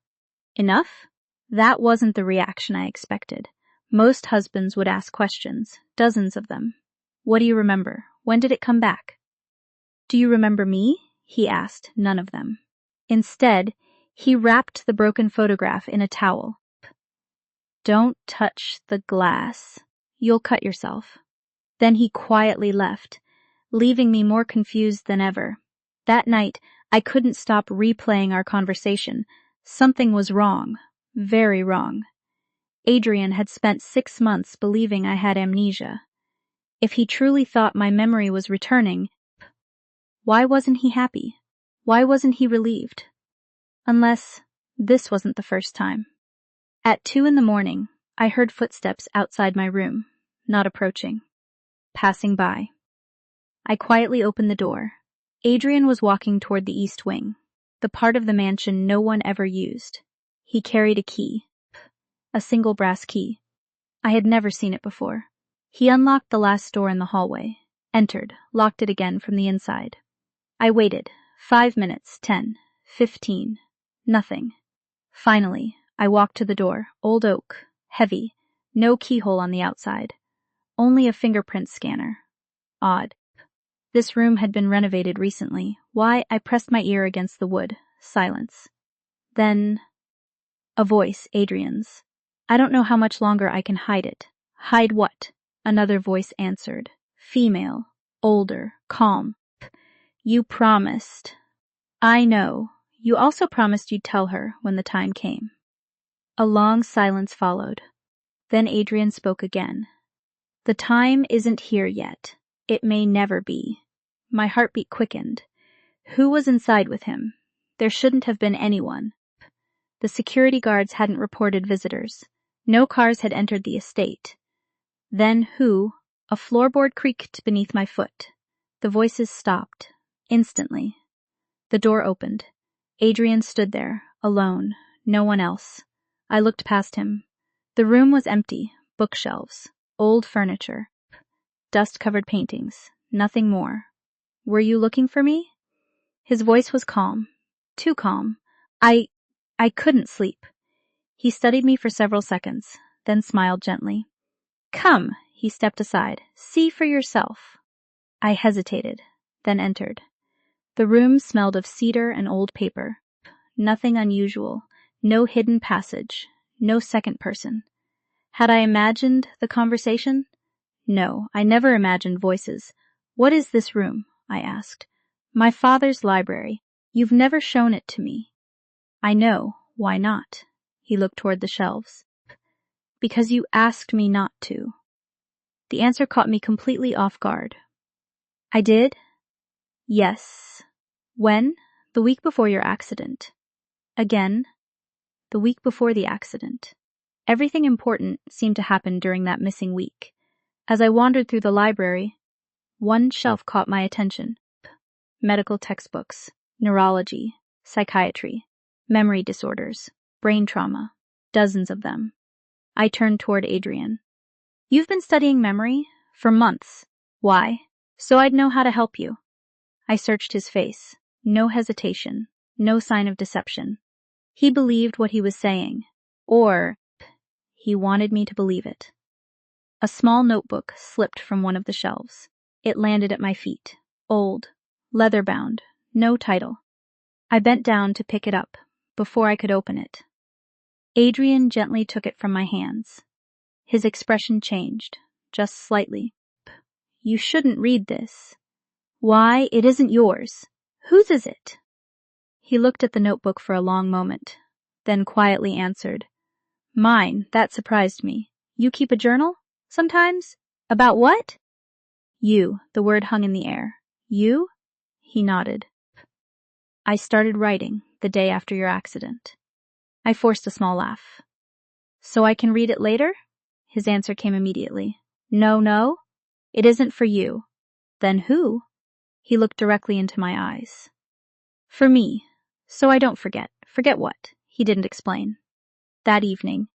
Enough? That wasn't the reaction I expected. Most husbands would ask questions, dozens of them. What do you remember? When did it come back? Do you remember me? He asked, none of them. Instead, he wrapped the broken photograph in a towel. Don't touch the glass. You'll cut yourself. Then he quietly left, leaving me more confused than ever. That night, I couldn't stop replaying our conversation. Something was wrong. Very wrong. Adrian had spent 6 months believing I had amnesia. If he truly thought my memory was returning, why wasn't he happy? Why wasn't he relieved? Unless this wasn't the first time. At 2 a.m, I heard footsteps outside my room, not approaching, passing by. I quietly opened the door. Adrian was walking toward the east wing, the part of the mansion no one ever used. He carried a key, a single brass key. I had never seen it before. He unlocked the last door in the hallway, entered, locked it again from the inside. I waited. 5 minutes, 10, 15. Nothing. Finally, I walked to the door, old oak, heavy, no keyhole on the outside. Only a fingerprint scanner. Odd. This room had been renovated recently. Why? I pressed my ear against the wood. Silence. Then, a voice, Adrian's. I don't know how much longer I can hide it. Hide what? Another voice answered. Female. Older. Calm. You promised. I know. You also promised you'd tell her when the time came. A long silence followed. Then Adrian spoke again. The time isn't here yet. It may never be. My heartbeat quickened. Who was inside with him? There shouldn't have been anyone. The security guards hadn't reported visitors. No cars had entered the estate. Then who? A floorboard creaked beneath my foot. The voices stopped. Instantly. The door opened. Adrian stood there, alone, no one else. I looked past him. The room was empty, bookshelves, old furniture, dust-covered paintings, nothing more. Were you looking for me? His voice was calm, too calm. I couldn't sleep. He studied me for several seconds, then smiled gently. Come, he stepped aside. See for yourself. I hesitated, then entered. The room smelled of cedar and old paper. Nothing unusual, no hidden passage, no second person. Had I imagined the conversation? No, I never imagined voices. What is this room? I asked. My father's library. You've never shown it to me. I know. Why not? He looked toward the shelves. Because you asked me not to. The answer caught me completely off guard. I did? Yes. When? The week before your accident. Again, the week before the accident. Everything important seemed to happen during that missing week. As I wandered through the library, one shelf caught my attention. Medical textbooks, neurology, psychiatry, memory disorders, brain trauma, dozens of them. I turned toward Adrian. You've been studying memory? For months. Why? So I'd know how to help you. I searched his face. No hesitation. No sign of deception. He believed what he was saying. Or he wanted me to believe it. A small notebook slipped from one of the shelves. It landed at my feet. Old. Leather-bound. No title. I bent down to pick it up before I could open it. Adrian gently took it from my hands. His expression changed, just slightly. You shouldn't read this. Why, it isn't yours. Whose is it? He looked at the notebook for a long moment, then quietly answered. Mine, that surprised me. You keep a journal? Sometimes? About what? You, the word hung in the air. You? He nodded. I started writing the day after your accident. I forced a small laugh. So I can read it later? His answer came immediately. No. It isn't for you. Then who? He looked directly into my eyes. For me. So I don't forget. Forget what? He didn't explain. That evening,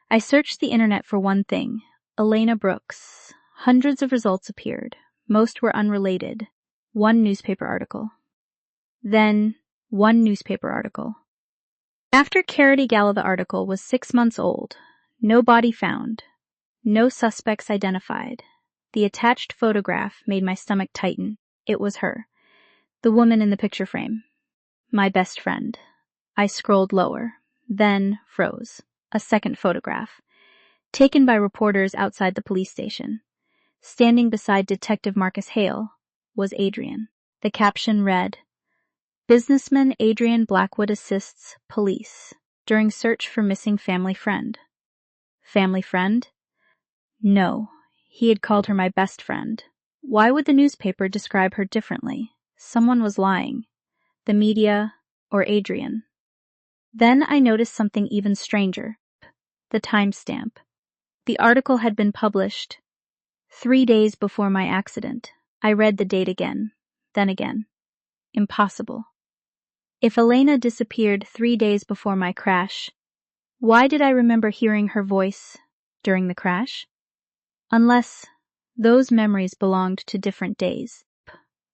I searched the internet for one thing. Elena Brooks. Hundreds of results appeared. Most were unrelated. One newspaper article. Then, one newspaper article. After Carity Gala, the article was 6 months old. No body found. No suspects identified. The attached photograph made my stomach tighten. It was her. The woman in the picture frame. My best friend. I scrolled lower, then froze. A second photograph. Taken by reporters outside the police station. Standing beside Detective Marcus Hale was Adrian. The caption read, "Businessman Adrian Blackwood assists police during search for missing family friend." Family friend? No, he had called her my best friend. Why would the newspaper describe her differently? Someone was lying. The media or Adrian. Then I noticed something even stranger. The timestamp. The article had been published 3 days before my accident. I read the date again, then again. Impossible. If Elena disappeared 3 days before my crash, why did I remember hearing her voice during the crash? Unless those memories belonged to different days,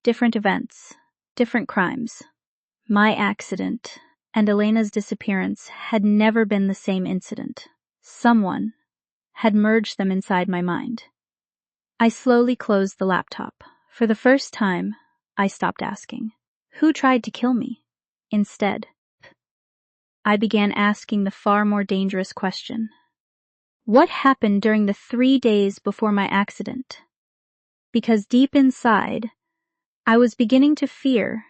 different events, different crimes. My accident and Elena's disappearance had never been the same incident. Someone had merged them inside my mind. I slowly closed the laptop. For the first time, I stopped asking, who tried to kill me? Instead, I began asking the far more dangerous question. What happened during the 3 days before my accident? Because deep inside, I was beginning to fear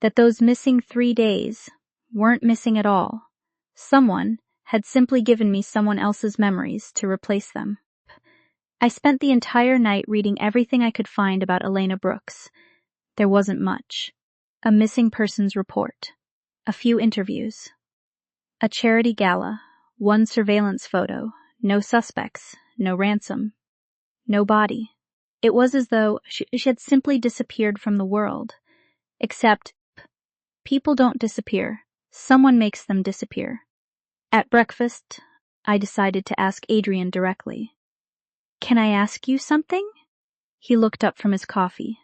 that those missing 3 days weren't missing at all. Someone had simply given me someone else's memories to replace them. I spent the entire night reading everything I could find about Elena Brooks. There wasn't much. A missing persons report. A few interviews. A charity gala. One surveillance photo. No suspects. No ransom. No body. It was as though she had simply disappeared from the world. Except, people don't disappear. Someone makes them disappear. At breakfast, I decided to ask Adrian directly. Can I ask you something? He looked up from his coffee.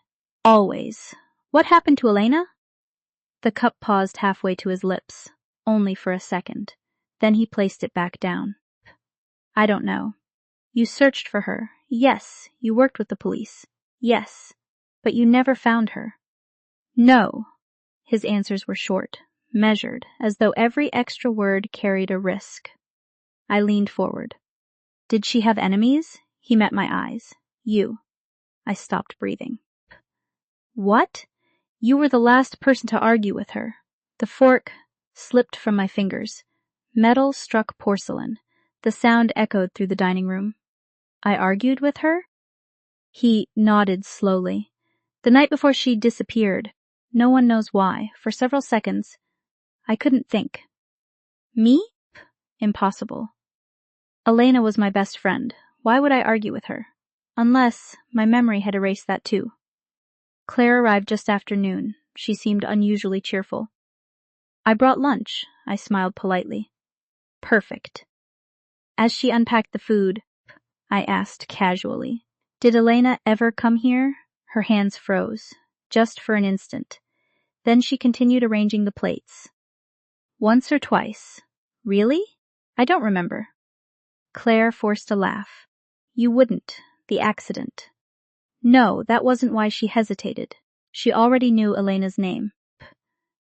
Always. What happened to Elena? The cup paused halfway to his lips, only for a second. Then he placed it back down. I don't know. You searched for her. Yes. You worked with the police. Yes. But you never found her. No. His answers were short, measured, as though every extra word carried a risk. I leaned forward. Did she have enemies? He met my eyes. You. I stopped breathing. What? You were the last person to argue with her. The fork slipped from my fingers. Metal struck porcelain. The sound echoed through the dining room. I argued with her? He nodded slowly. The night before she disappeared. No one knows why. For several seconds, I couldn't think. Me? Impossible. Elena was my best friend. Why would I argue with her? Unless my memory had erased that too. Claire arrived just after noon. She seemed unusually cheerful. I brought lunch. I smiled politely. Perfect. As she unpacked the food, I asked casually, did Elena ever come here? Her hands froze, just for an instant. Then she continued arranging the plates. Once or twice. Really? I don't remember. Claire forced a laugh. You wouldn't. The accident. No, that wasn't why she hesitated. She already knew Elena's name.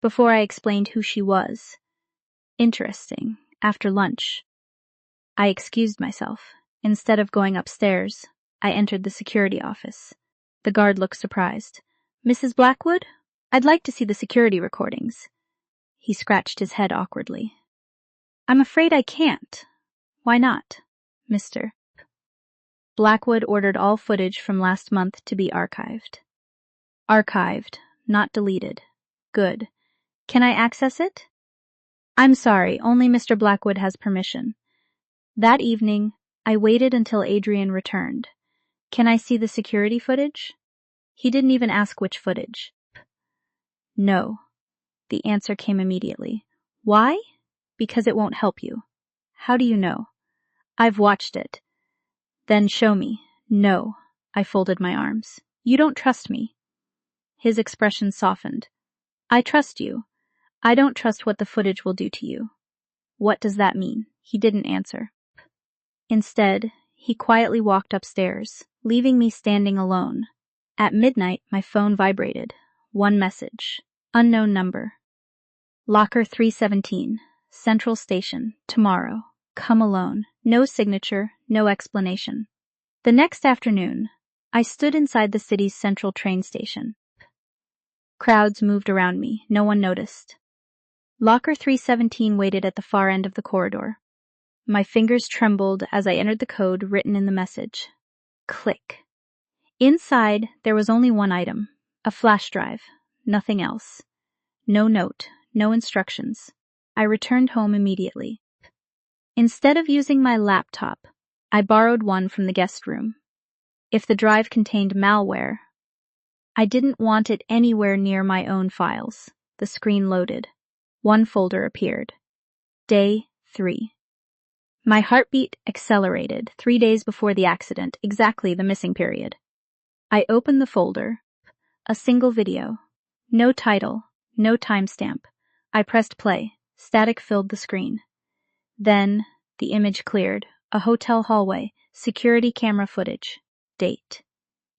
Before I explained who she was. Interesting. After lunch. I excused myself. Instead of going upstairs, I entered the security office. The guard looked surprised. Mrs. Blackwood? I'd like to see the security recordings. He scratched his head awkwardly. I'm afraid I can't. Why not, Mr. Blackwood ordered all footage from last month to be archived. Archived, not deleted. Good. Can I access it? I'm sorry, only Mr. Blackwood has permission. That evening, I waited until Adrian returned. Can I see the security footage? He didn't even ask which footage. No. The answer came immediately. Why? Because it won't help you. How do you know? I've watched it. Then show me. No. I folded my arms. You don't trust me. His expression softened. I trust you. I don't trust what the footage will do to you. What does that mean? He didn't answer. Instead, he quietly walked upstairs, leaving me standing alone. At midnight, my phone vibrated. One message. Unknown number. Locker 317. Central Station. Tomorrow. Come alone. No signature, no explanation. The next afternoon, I stood inside the city's central train station. Crowds moved around me. No one noticed. Locker 317 waited at the far end of the corridor. My fingers trembled as I entered the code written in the message. Click. Inside, there was only one item. A flash drive. Nothing else. No note. No instructions. I returned home immediately. Instead of using my laptop, I borrowed one from the guest room. If the drive contained malware, I didn't want it anywhere near my own files. The screen loaded. One folder appeared. Day 3. My heartbeat accelerated 3 days before the accident, exactly the missing period. I opened the folder. A single video. No title, no timestamp. I pressed play. Static filled the screen. Then, the image cleared. A hotel hallway. Security camera footage. Date.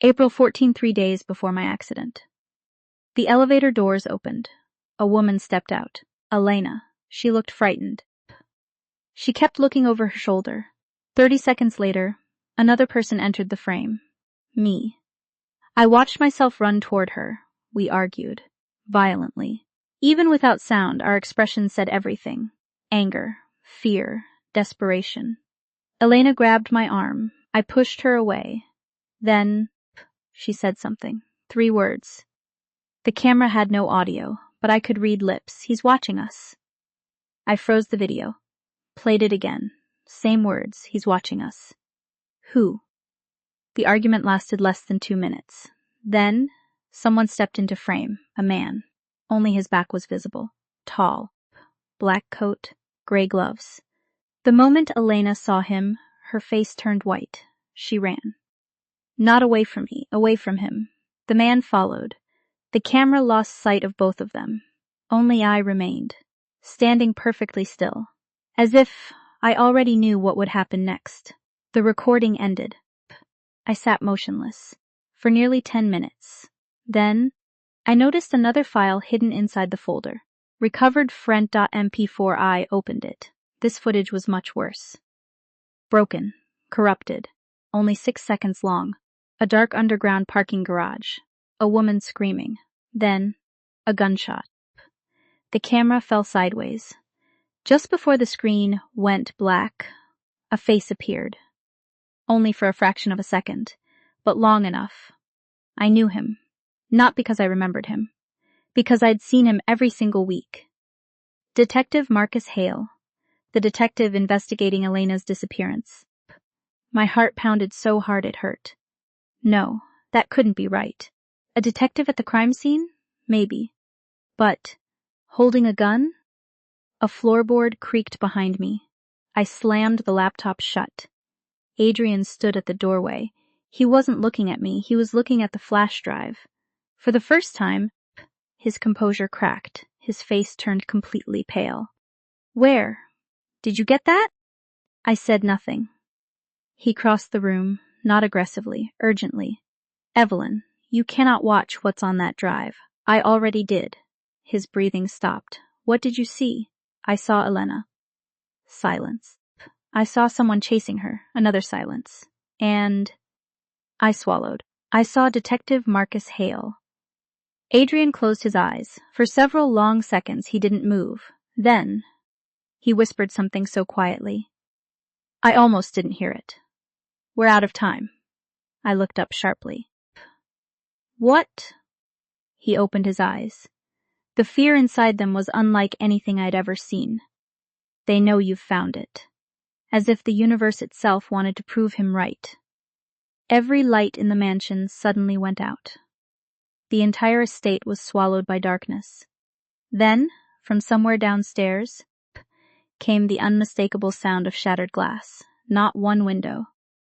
April 14, 3 days before my accident. The elevator doors opened. A woman stepped out. Elena. She looked frightened. She kept looking over her shoulder. 30 seconds later, another person entered the frame. Me. I watched myself run toward her. We argued. Violently. Even without sound, our expressions said everything. Anger, fear, desperation. Elena grabbed my arm. I pushed her away. Then, she said something. 3 words. The camera had no audio, but I could read lips. He's watching us. I froze the video. Played it again. Same words. He's watching us. Who? The argument lasted less than 2 minutes. Then, someone stepped into frame. A man. Only his back was visible. Tall. Black coat. Gray gloves. The moment Elena saw him, her face turned white. She ran. Not away from me, away from him. The man followed. The camera lost sight of both of them. Only I remained, standing perfectly still, as if I already knew what would happen next. The recording ended. I sat motionless for nearly 10 minutes. Then, I noticed another file hidden inside the folder. Recovered friend.mp4. I opened it. This footage was much worse. Broken. Corrupted. Only 6 seconds long. A dark underground parking garage. A woman screaming. Then, a gunshot. The camera fell sideways. Just before the screen went black, a face appeared. Only for a fraction of a second, but long enough. I knew him. Not because I remembered him. Because I'd seen him every single week. Detective Marcus Hale. The detective investigating Elena's disappearance. My heart pounded so hard it hurt. No, that couldn't be right. A detective at the crime scene? Maybe. But, holding a gun? A floorboard creaked behind me. I slammed the laptop shut. Adrian stood at the doorway. He wasn't looking at me, he was looking at the flash drive. For the first time, his composure cracked. His face turned completely pale. Where? Did you get that? I said nothing. He crossed the room, not aggressively, urgently. Evelyn, you cannot watch what's on that drive. I already did. His breathing stopped. What did you see? I saw Elena. Silence. I saw someone chasing her. Another silence. And I swallowed. I saw Detective Marcus Hale. Adrian closed his eyes. For several long seconds he didn't move. Then, he whispered something so quietly. I almost didn't hear it. We're out of time. I looked up sharply. What? He opened his eyes. The fear inside them was unlike anything I'd ever seen. They know you've found it. As if the universe itself wanted to prove him right. Every light in the mansion suddenly went out. The entire estate was swallowed by darkness. Then, from somewhere downstairs, came the unmistakable sound of shattered glass. Not one window.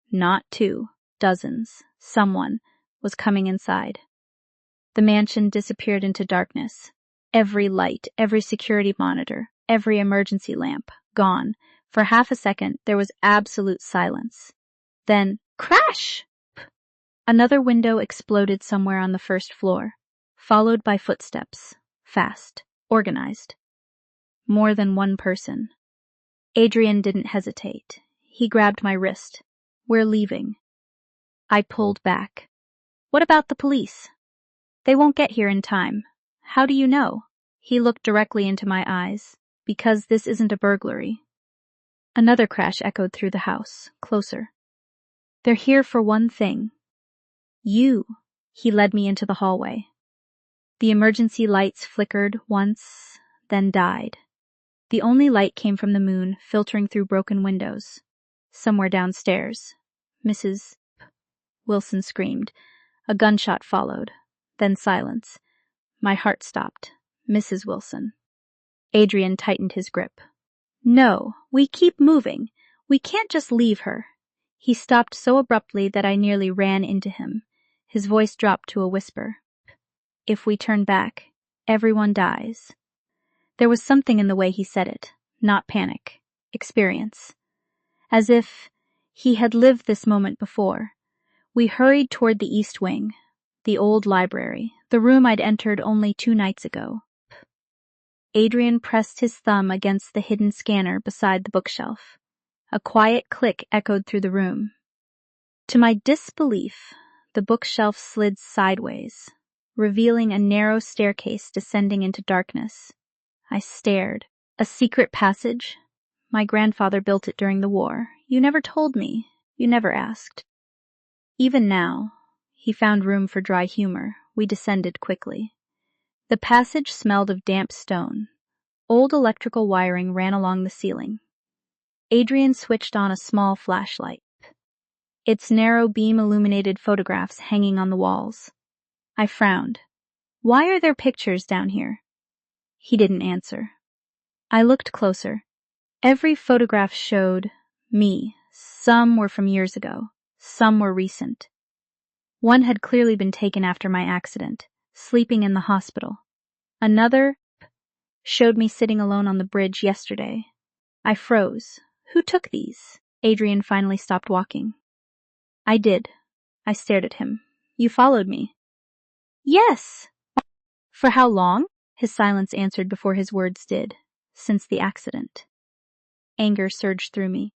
Not 2. Dozens. Someone was coming inside. The mansion disappeared into darkness. Every light, every security monitor, every emergency lamp, gone, For half a second, there was absolute silence. Then, crash! Another window exploded somewhere on the first floor, followed by footsteps, fast, organized. More than one person. Adrian didn't hesitate. He grabbed my wrist. We're leaving. I pulled back. What about the police? They won't get here in time. How do you know? He looked directly into my eyes. Because this isn't a burglary. Another crash echoed through the house, closer. They're here for one thing. You. He led me into the hallway. The emergency lights flickered once, then died. The only light came from the moon, filtering through broken windows. Somewhere downstairs. Mrs. Wilson screamed. A gunshot followed. Then silence. My heart stopped. Mrs. Wilson. Adrian tightened his grip. No, we keep moving. We can't just leave her. He stopped so abruptly that I nearly ran into him. His voice dropped to a whisper. If we turn back, everyone dies. There was something in the way he said it. Not panic. Experience. As if he had lived this moment before. We hurried toward the east wing. The old library. The room I'd entered only 2 nights ago. Adrian pressed his thumb against the hidden scanner beside the bookshelf. A quiet click echoed through the room. To my disbelief, the bookshelf slid sideways, revealing a narrow staircase descending into darkness. I stared. A secret passage? My grandfather built it during the war. You never told me. You never asked. Even now, he found room for dry humor. We descended quickly. The passage smelled of damp stone. Old electrical wiring ran along the ceiling. Adrian switched on a small flashlight. Its narrow beam illuminated photographs hanging on the walls. I frowned. Why are there pictures down here? He didn't answer. I looked closer. Every photograph showed me. Some were from years ago. Some were recent. One had clearly been taken after my accident, sleeping in the hospital. Another showed me sitting alone on the bridge yesterday. I froze. Who took these? Adrian finally stopped walking. I did. I stared at him. You followed me. Yes. For how long? His silence answered before his words did. Since the accident. Anger surged through me.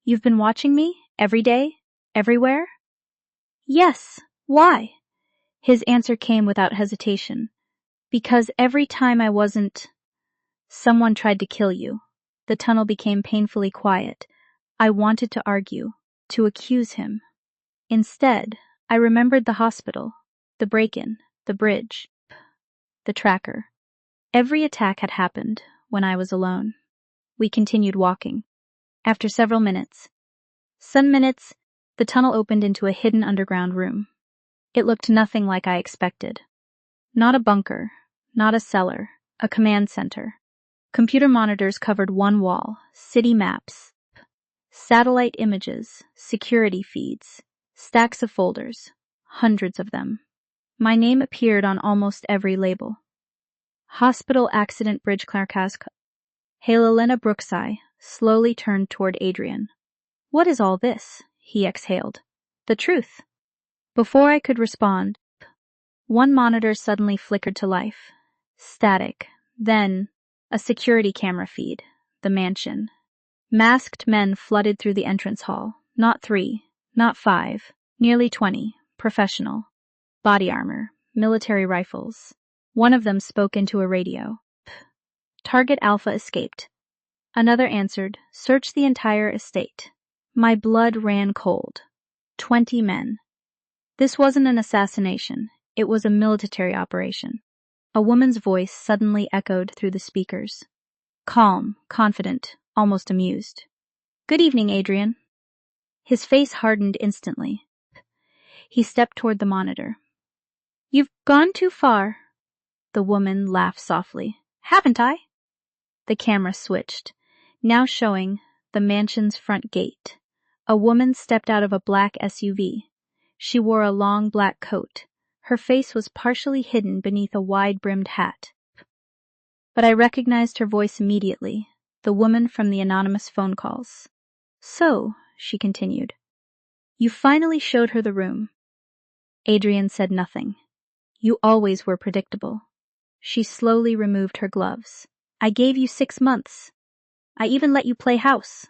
You've been watching me? Every day? Everywhere? Yes. Why? His answer came without hesitation. Because every time I wasn't... Someone tried to kill you. The tunnel became painfully quiet. I wanted to argue, to accuse him. Instead, I remembered the hospital, the break-in, the bridge, the tracker. Every attack had happened when I was alone. We continued walking. After several minutes, the tunnel opened into a hidden underground room. It looked nothing like I expected. Not a bunker, not a cellar, a command center. Computer monitors covered one wall, city maps, satellite images, security feeds, stacks of folders, hundreds of them. My name appeared on almost every label. Hospital accident bridge carcass. Helena Brookside slowly turned toward Adrian. What is all this? He exhaled. The truth. Before I could respond, one monitor suddenly flickered to life. Static. Then, a security camera feed. The mansion. Masked men flooded through the entrance hall. Not 3, not 5, nearly 20. Professional. Body armor. Military rifles. One of them spoke into a radio. Target Alpha escaped. Another answered, search the entire estate. My blood ran cold. 20 men. This wasn't an assassination. It was a military operation. A woman's voice suddenly echoed through the speakers. Calm, confident, almost amused. Good evening, Adrian. His face hardened instantly. He stepped toward the monitor. You've gone too far. The woman laughed softly. Haven't I? The camera switched, now showing the mansion's front gate. A woman stepped out of a black SUV. She wore a long black coat. Her face was partially hidden beneath a wide-brimmed hat. But I recognized her voice immediately. the woman from the anonymous phone calls. So, she continued, you finally showed her the room. Adrian said nothing. You always were predictable. She slowly removed her gloves. I gave you 6 months. I even let you play house.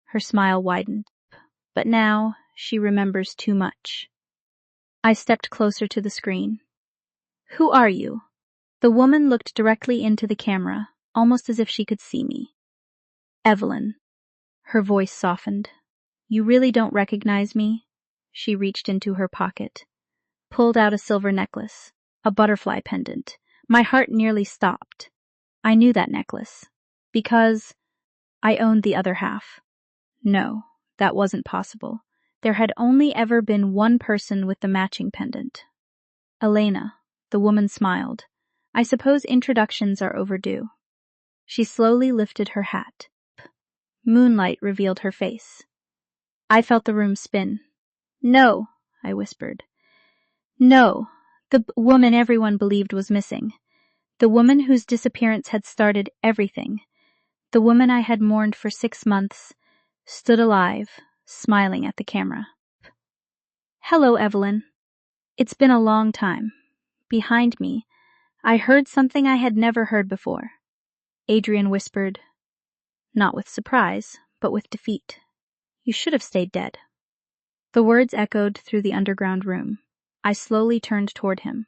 Her smile widened. But now she remembers too much. I stepped closer to the screen. Who are you? The woman looked directly into the camera, almost as if she could see me. Evelyn. Her voice softened. You really don't recognize me? She reached into her pocket, pulled out a silver necklace, a butterfly pendant. My heart nearly stopped. I knew that necklace, because I owned the other half. No, that wasn't possible. There had only ever been one person with the matching pendant. Elena. The woman smiled. I suppose introductions are overdue. She slowly lifted her hat. Moonlight revealed her face. I felt the room spin. No, I whispered. No, the woman everyone believed was missing. The woman whose disappearance had started everything. The woman I had mourned for 6 months stood alive, smiling at the camera. Hello, Evelyn. It's been a long time. Behind me, I heard something I had never heard before. Adrian whispered, not with surprise, but with defeat. You should have stayed dead. The words echoed through the underground room. I slowly turned toward him.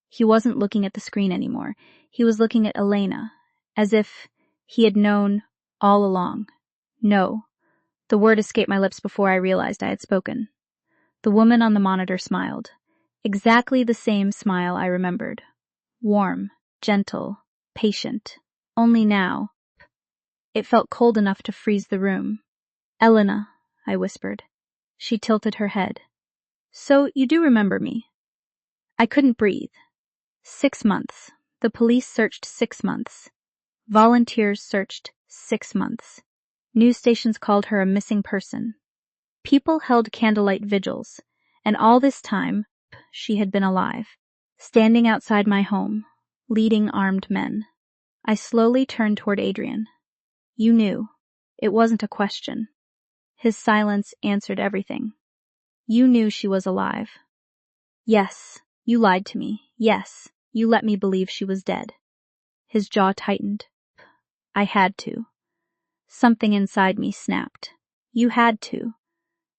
He wasn't looking at the screen anymore. He was looking at Elena, as if he had known all along. No. The word escaped my lips before I realized I had spoken. The woman on the monitor smiled. Exactly the same smile I remembered. Warm, gentle, patient. Only now, it felt cold enough to freeze the room. Elena, I whispered. She tilted her head. So you do remember me? I couldn't breathe. 6 months. The police searched 6 months. Volunteers searched 6 months. News stations called her a missing person. People held candlelight vigils, and all this time, she had been alive, standing outside my home, leading armed men. I slowly turned toward Adrian. You knew. It wasn't a question. His silence answered everything. You knew she was alive. Yes, you lied to me. Yes, you let me believe she was dead. His jaw tightened. I had to. Something inside me snapped. You had to.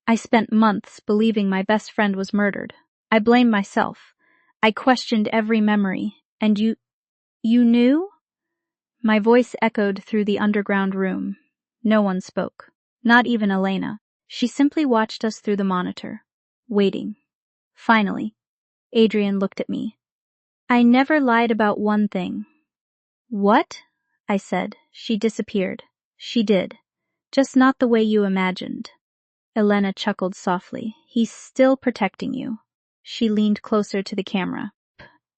I spent months believing my best friend was murdered. I blamed myself. I questioned every memory. And you knew? My voice echoed through the underground room. No one spoke. Not even Elena. She simply watched us through the monitor, waiting. Finally, Adrian looked at me. I never lied about one thing. What? I said. She disappeared. She did. Just not the way you imagined. Elena chuckled softly. He's still protecting you. She leaned closer to the camera.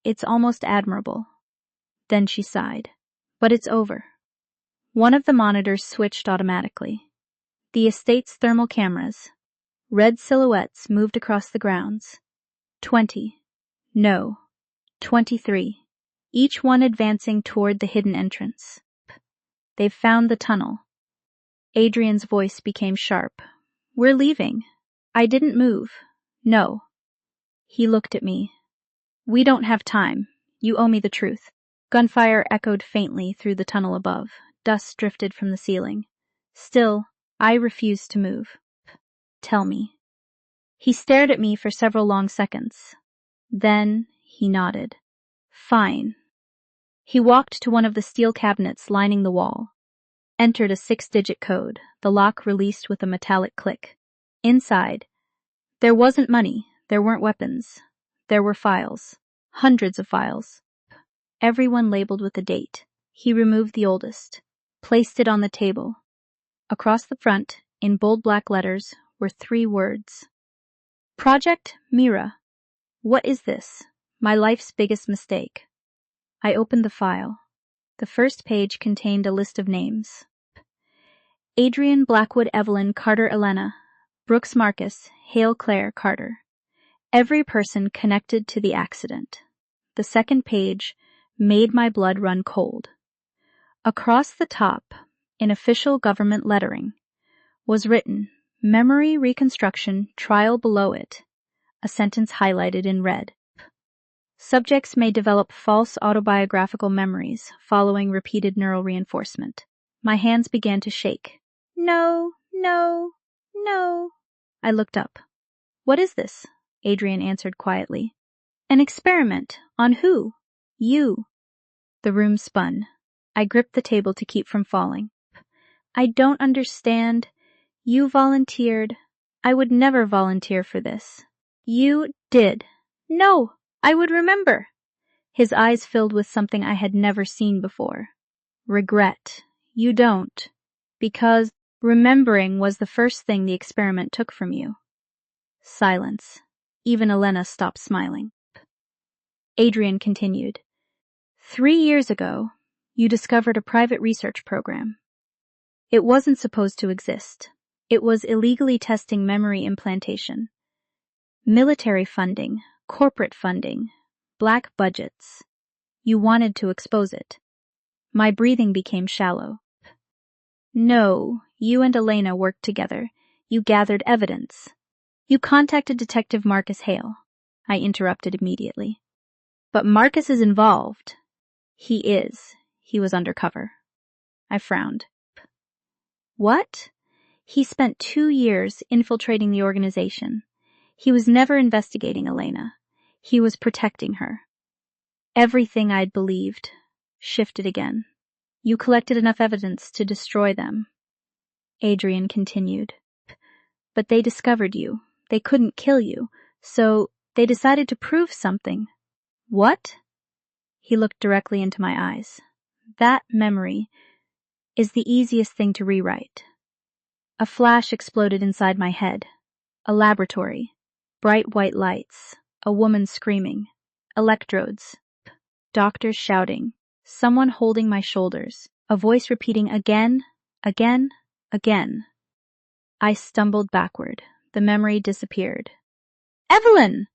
It's almost admirable. Then she sighed. But it's over. One of the monitors switched automatically. The estate's thermal cameras. Red silhouettes moved across the grounds. 20. No. 23. Each one advancing toward the hidden entrance. They've found the tunnel. Adrian's voice became sharp. We're leaving. I didn't move. No. He looked at me. We don't have time. You owe me the truth. Gunfire echoed faintly through the tunnel above. Dust drifted from the ceiling. Still, I refused to move. Tell me. He stared at me for several long seconds. Then he nodded. Fine. He walked to one of the steel cabinets lining the wall. Entered a 6-digit code. The lock released with a metallic click. Inside, there wasn't money. There weren't weapons. There were files. Hundreds of files. Everyone labeled with a date. He removed the oldest. Placed it on the table. Across the front, in bold black letters, were 3 words. Project Mira. What is this? My life's biggest mistake. I opened the file. The first page contained a list of names. Adrian, Blackwood, Evelyn, Carter, Elena, Brooks, Marcus, Hale, Claire, Carter. Every person connected to the accident. The second page made my blood run cold. Across the top, in official government lettering, was written, "Memory reconstruction trial below it," a sentence highlighted in red. Subjects may develop false autobiographical memories following repeated neural reinforcement. My hands began to shake. No, no, no. I looked up. What is this? Adrian answered quietly. An experiment. On who? You. The room spun. I gripped the table to keep from falling. I don't understand. You volunteered. I would never volunteer for this. You did. No, I would remember. His eyes filled with something I had never seen before. Regret. You don't. Because remembering was the first thing the experiment took from you. Silence. Even Elena stopped smiling. Adrian continued. 3 years ago, you discovered a private research program. It wasn't supposed to exist. It was illegally testing memory implantation. Military funding, corporate funding, black budgets. You wanted to expose it. My breathing became shallow. No, you and Elena worked together. You gathered evidence. You contacted Detective Marcus Hale. I interrupted immediately. But Marcus is involved. He is. He was undercover. I frowned. What? He spent 2 years infiltrating the organization. He was never investigating Elena. He was protecting her. Everything I'd believed shifted again. You collected enough evidence to destroy them. Adrian continued. But they discovered you. They couldn't kill you, so they decided to prove something. What? He looked directly into my eyes. That memory is the easiest thing to rewrite. A flash exploded inside my head. A laboratory. Bright white lights. A woman screaming. Electrodes. Doctors shouting. Someone holding my shoulders. A voice repeating again, again, again. I stumbled backward. The memory disappeared. Evelyn!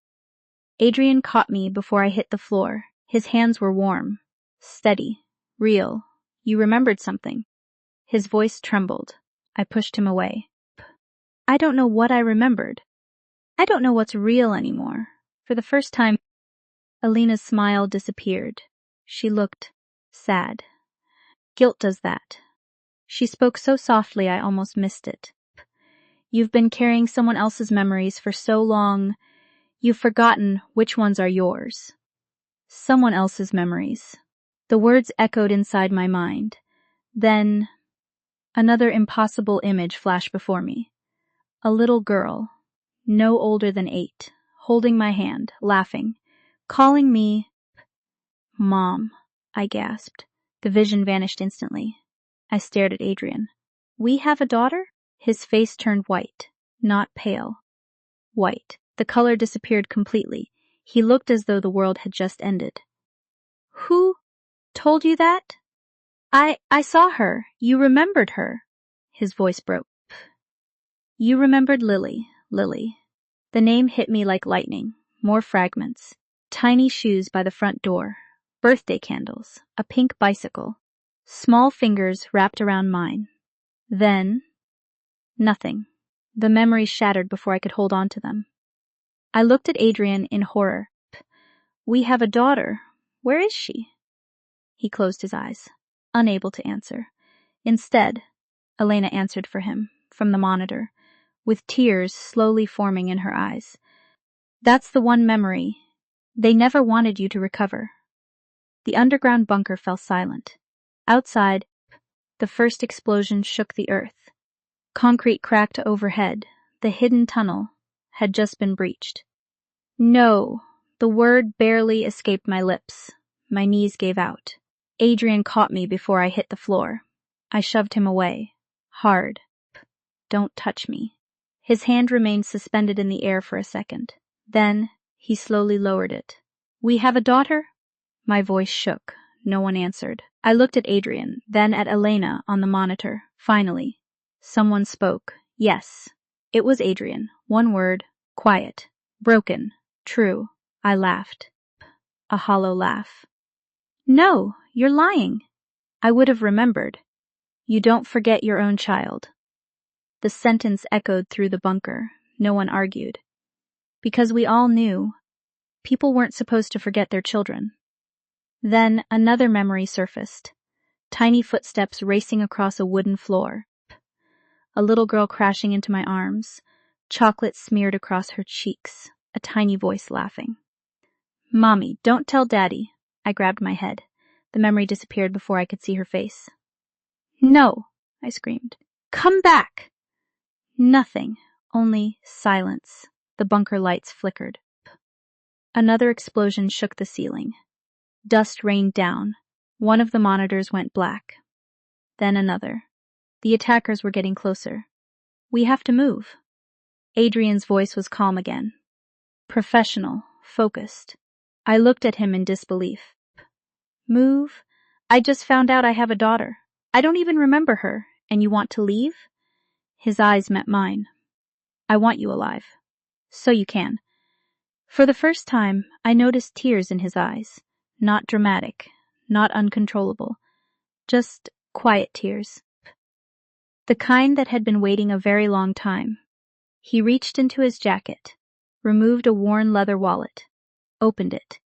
Adrian caught me before I hit the floor. His hands were warm. Steady. Real. You remembered something. His voice trembled. I pushed him away. I don't know what I remembered. I don't know what's real anymore. For the first time, Alina's smile disappeared. She looked sad. Guilt does that. She spoke so softly I almost missed it. You've been carrying someone else's memories for so long, you've forgotten which ones are yours. Someone else's memories. The words echoed inside my mind. Then, another impossible image flashed before me. A little girl, no older than 8, holding my hand, laughing, calling me Mom, I gasped. The vision vanished instantly. I stared at Adrian. We have a daughter? His face turned white, not pale. White. The color disappeared completely. He looked as though the world had just ended. Who told you that? I saw her. You remembered her. His voice broke. You remembered Lily. The name hit me like lightning. More fragments. Tiny shoes by the front door. Birthday candles. A pink bicycle. Small fingers wrapped around mine. Then, nothing. The memories shattered before I could hold on to them. I looked at Adrian in horror. We have a daughter. Where is she? He closed his eyes, unable to answer. Instead, Elena answered for him, from the monitor, with tears slowly forming in her eyes. That's the one memory they never wanted you to recover. The underground bunker fell silent. Outside, the first explosion shook the earth. Concrete cracked overhead. The hidden tunnel had just been breached. No, the word barely escaped my lips. My knees gave out. Adrian caught me before I hit the floor. I shoved him away. Hard. Don't touch me. His hand remained suspended in the air for a second. Then he slowly lowered it. We have a daughter? My voice shook. No one answered. I looked at Adrian, then at Elena on the monitor. Finally, someone spoke. Yes. It was Adrian. One word. Quiet. Broken. True. I laughed. A hollow laugh. No, you're lying. I would have remembered. You don't forget your own child. The sentence echoed through the bunker. No one argued. Because we all knew people weren't supposed to forget their children. Then another memory surfaced. Tiny footsteps racing across a wooden floor. A little girl crashing into my arms, chocolate smeared across her cheeks, a tiny voice laughing. Mommy, don't tell Daddy. I grabbed my head. The memory disappeared before I could see her face. No, I screamed. Come back! Nothing, only silence. The bunker lights flickered. Another explosion shook the ceiling. Dust rained down. One of the monitors went black. Then another. The attackers were getting closer. We have to move. Adrian's voice was calm again. Professional, focused. I looked at him in disbelief. Move? I just found out I have a daughter. I don't even remember her, and you want to leave? His eyes met mine. I want you alive. So you can. For the first time, I noticed tears in his eyes. Not dramatic, not uncontrollable. Just quiet tears. The kind that had been waiting a very long time. He reached into his jacket, removed a worn leather wallet, opened it.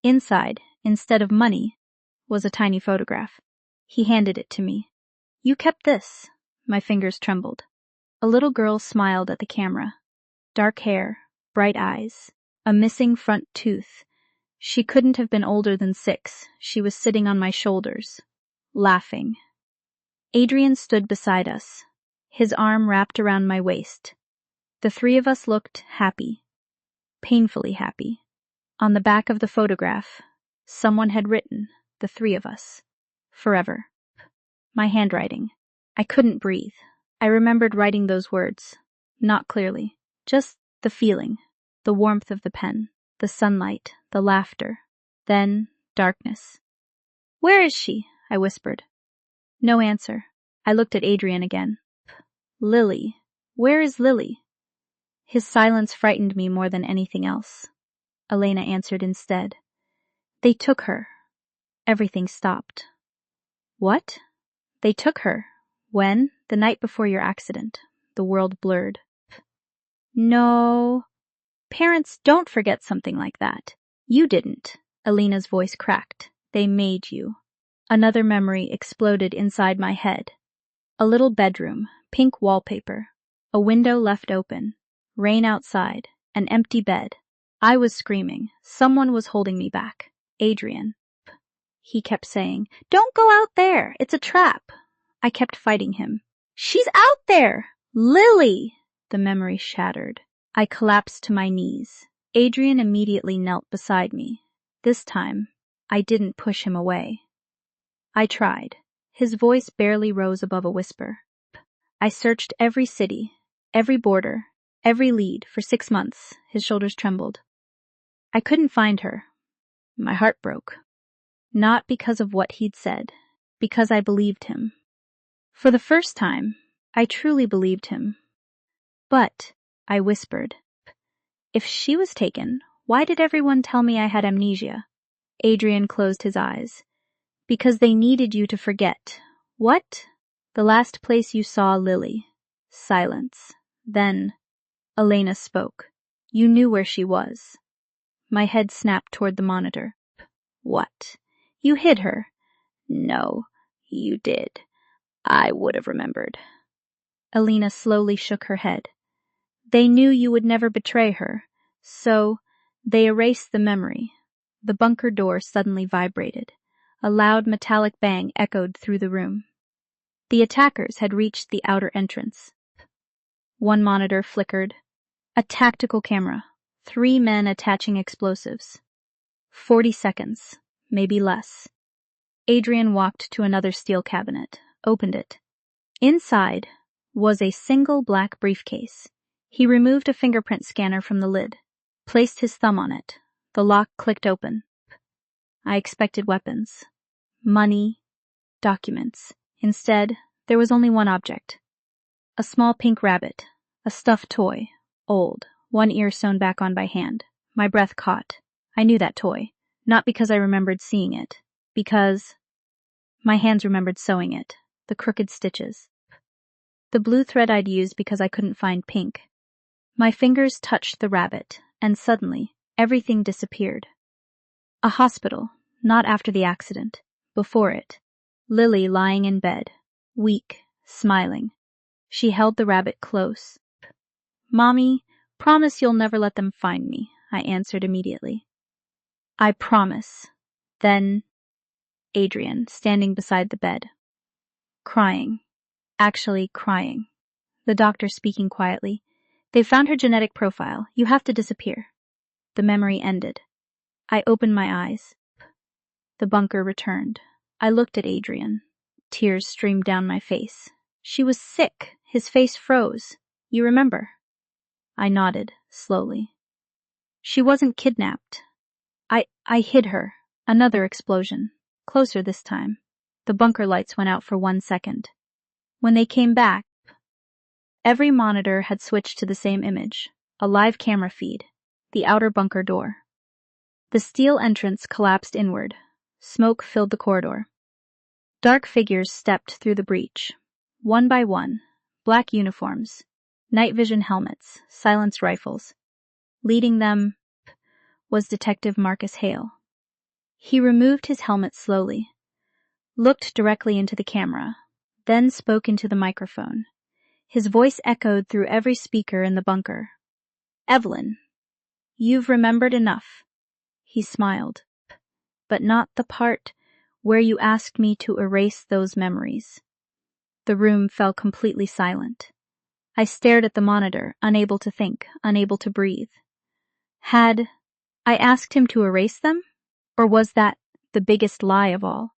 Inside, instead of money, was a tiny photograph. He handed it to me. You kept this. My fingers trembled. A little girl smiled at the camera. Dark hair, bright eyes, a missing front tooth. She couldn't have been older than 6. She was sitting on my shoulders, laughing. Adrian stood beside us, his arm wrapped around my waist. The 3 of us looked happy, painfully happy. On the back of the photograph, someone had written, the 3 of us, forever. My handwriting. I couldn't breathe. I remembered writing those words, not clearly, just the feeling, the warmth of the pen, the sunlight, the laughter, then darkness. Where is she? I whispered. No answer. I looked at Adrian again. Lily. Where is Lily? His silence frightened me more than anything else. Elena answered instead. They took her. Everything stopped. What? They took her. When? The night before your accident. The world blurred. No. Parents don't forget something like that. You didn't. Elena's voice cracked. They made you. Another memory exploded inside my head. A little bedroom, pink wallpaper, a window left open, rain outside, an empty bed. I was screaming. Someone was holding me back. Adrian. He kept saying, Don't go out there. It's a trap. I kept fighting him. She's out there! Lily! The memory shattered. I collapsed to my knees. Adrian immediately knelt beside me. This time, I didn't push him away. I tried. His voice barely rose above a whisper. I searched every city, every border, every lead for 6 months. His shoulders trembled. I couldn't find her. My heart broke. Not because of what he'd said, because I believed him. For the first time, I truly believed him. But, I whispered, if she was taken, why did everyone tell me I had amnesia? Adrian closed his eyes. Because they needed you to forget. What? The last place you saw Lily. Silence. Then, Elena spoke. You knew where she was. My head snapped toward the monitor. What? You hid her? No, you did. I would have remembered. Elena slowly shook her head. They knew you would never betray her, so they erased the memory. The bunker door suddenly vibrated. A loud metallic bang echoed through the room. The attackers had reached the outer entrance. One monitor flickered. A tactical camera. 3 men attaching explosives. 40 seconds, maybe less. Adrian walked to another steel cabinet, opened it. Inside was a single black briefcase. He removed a fingerprint scanner from the lid, placed his thumb on it. The lock clicked open. I expected weapons, money, documents. Instead, there was only one object. A small pink rabbit, a stuffed toy, old, one ear sewn back on by hand. My breath caught. I knew that toy, not because I remembered seeing it, because My hands remembered sewing it, the crooked stitches. The blue thread I'd used because I couldn't find pink. My fingers touched the rabbit, and suddenly, everything disappeared. A hospital, not after the accident, before it. Lily lying in bed, weak, smiling. She held the rabbit close. "Mommy, promise you'll never let them find me," I answered immediately. "I promise." Then Adrian, standing beside the bed. Crying. Actually crying. The doctor speaking quietly. "They've found her genetic profile. You have to disappear." The memory ended. I opened my eyes. The bunker returned. I looked at Adrian. Tears streamed down my face. She was sick. His face froze. "You remember?" I nodded, slowly. "She wasn't kidnapped. I hid her." Another explosion. Closer this time. The bunker lights went out for 1 second. When they came back, every monitor had switched to the same image. A live camera feed. The outer bunker door. The steel entrance collapsed inward. Smoke filled the corridor. Dark figures stepped through the breach. One by one. Black uniforms. Night vision helmets. Silenced rifles. Leading them was Detective Marcus Hale. He removed his helmet slowly, looked directly into the camera, then spoke into the microphone. His voice echoed through every speaker in the bunker. "Evelyn, you've remembered enough." He smiled. "But not the part where you asked me to erase those memories." The room fell completely silent. I stared at the monitor, unable to think, unable to breathe. Had I asked him to erase them? Or was that the biggest lie of all?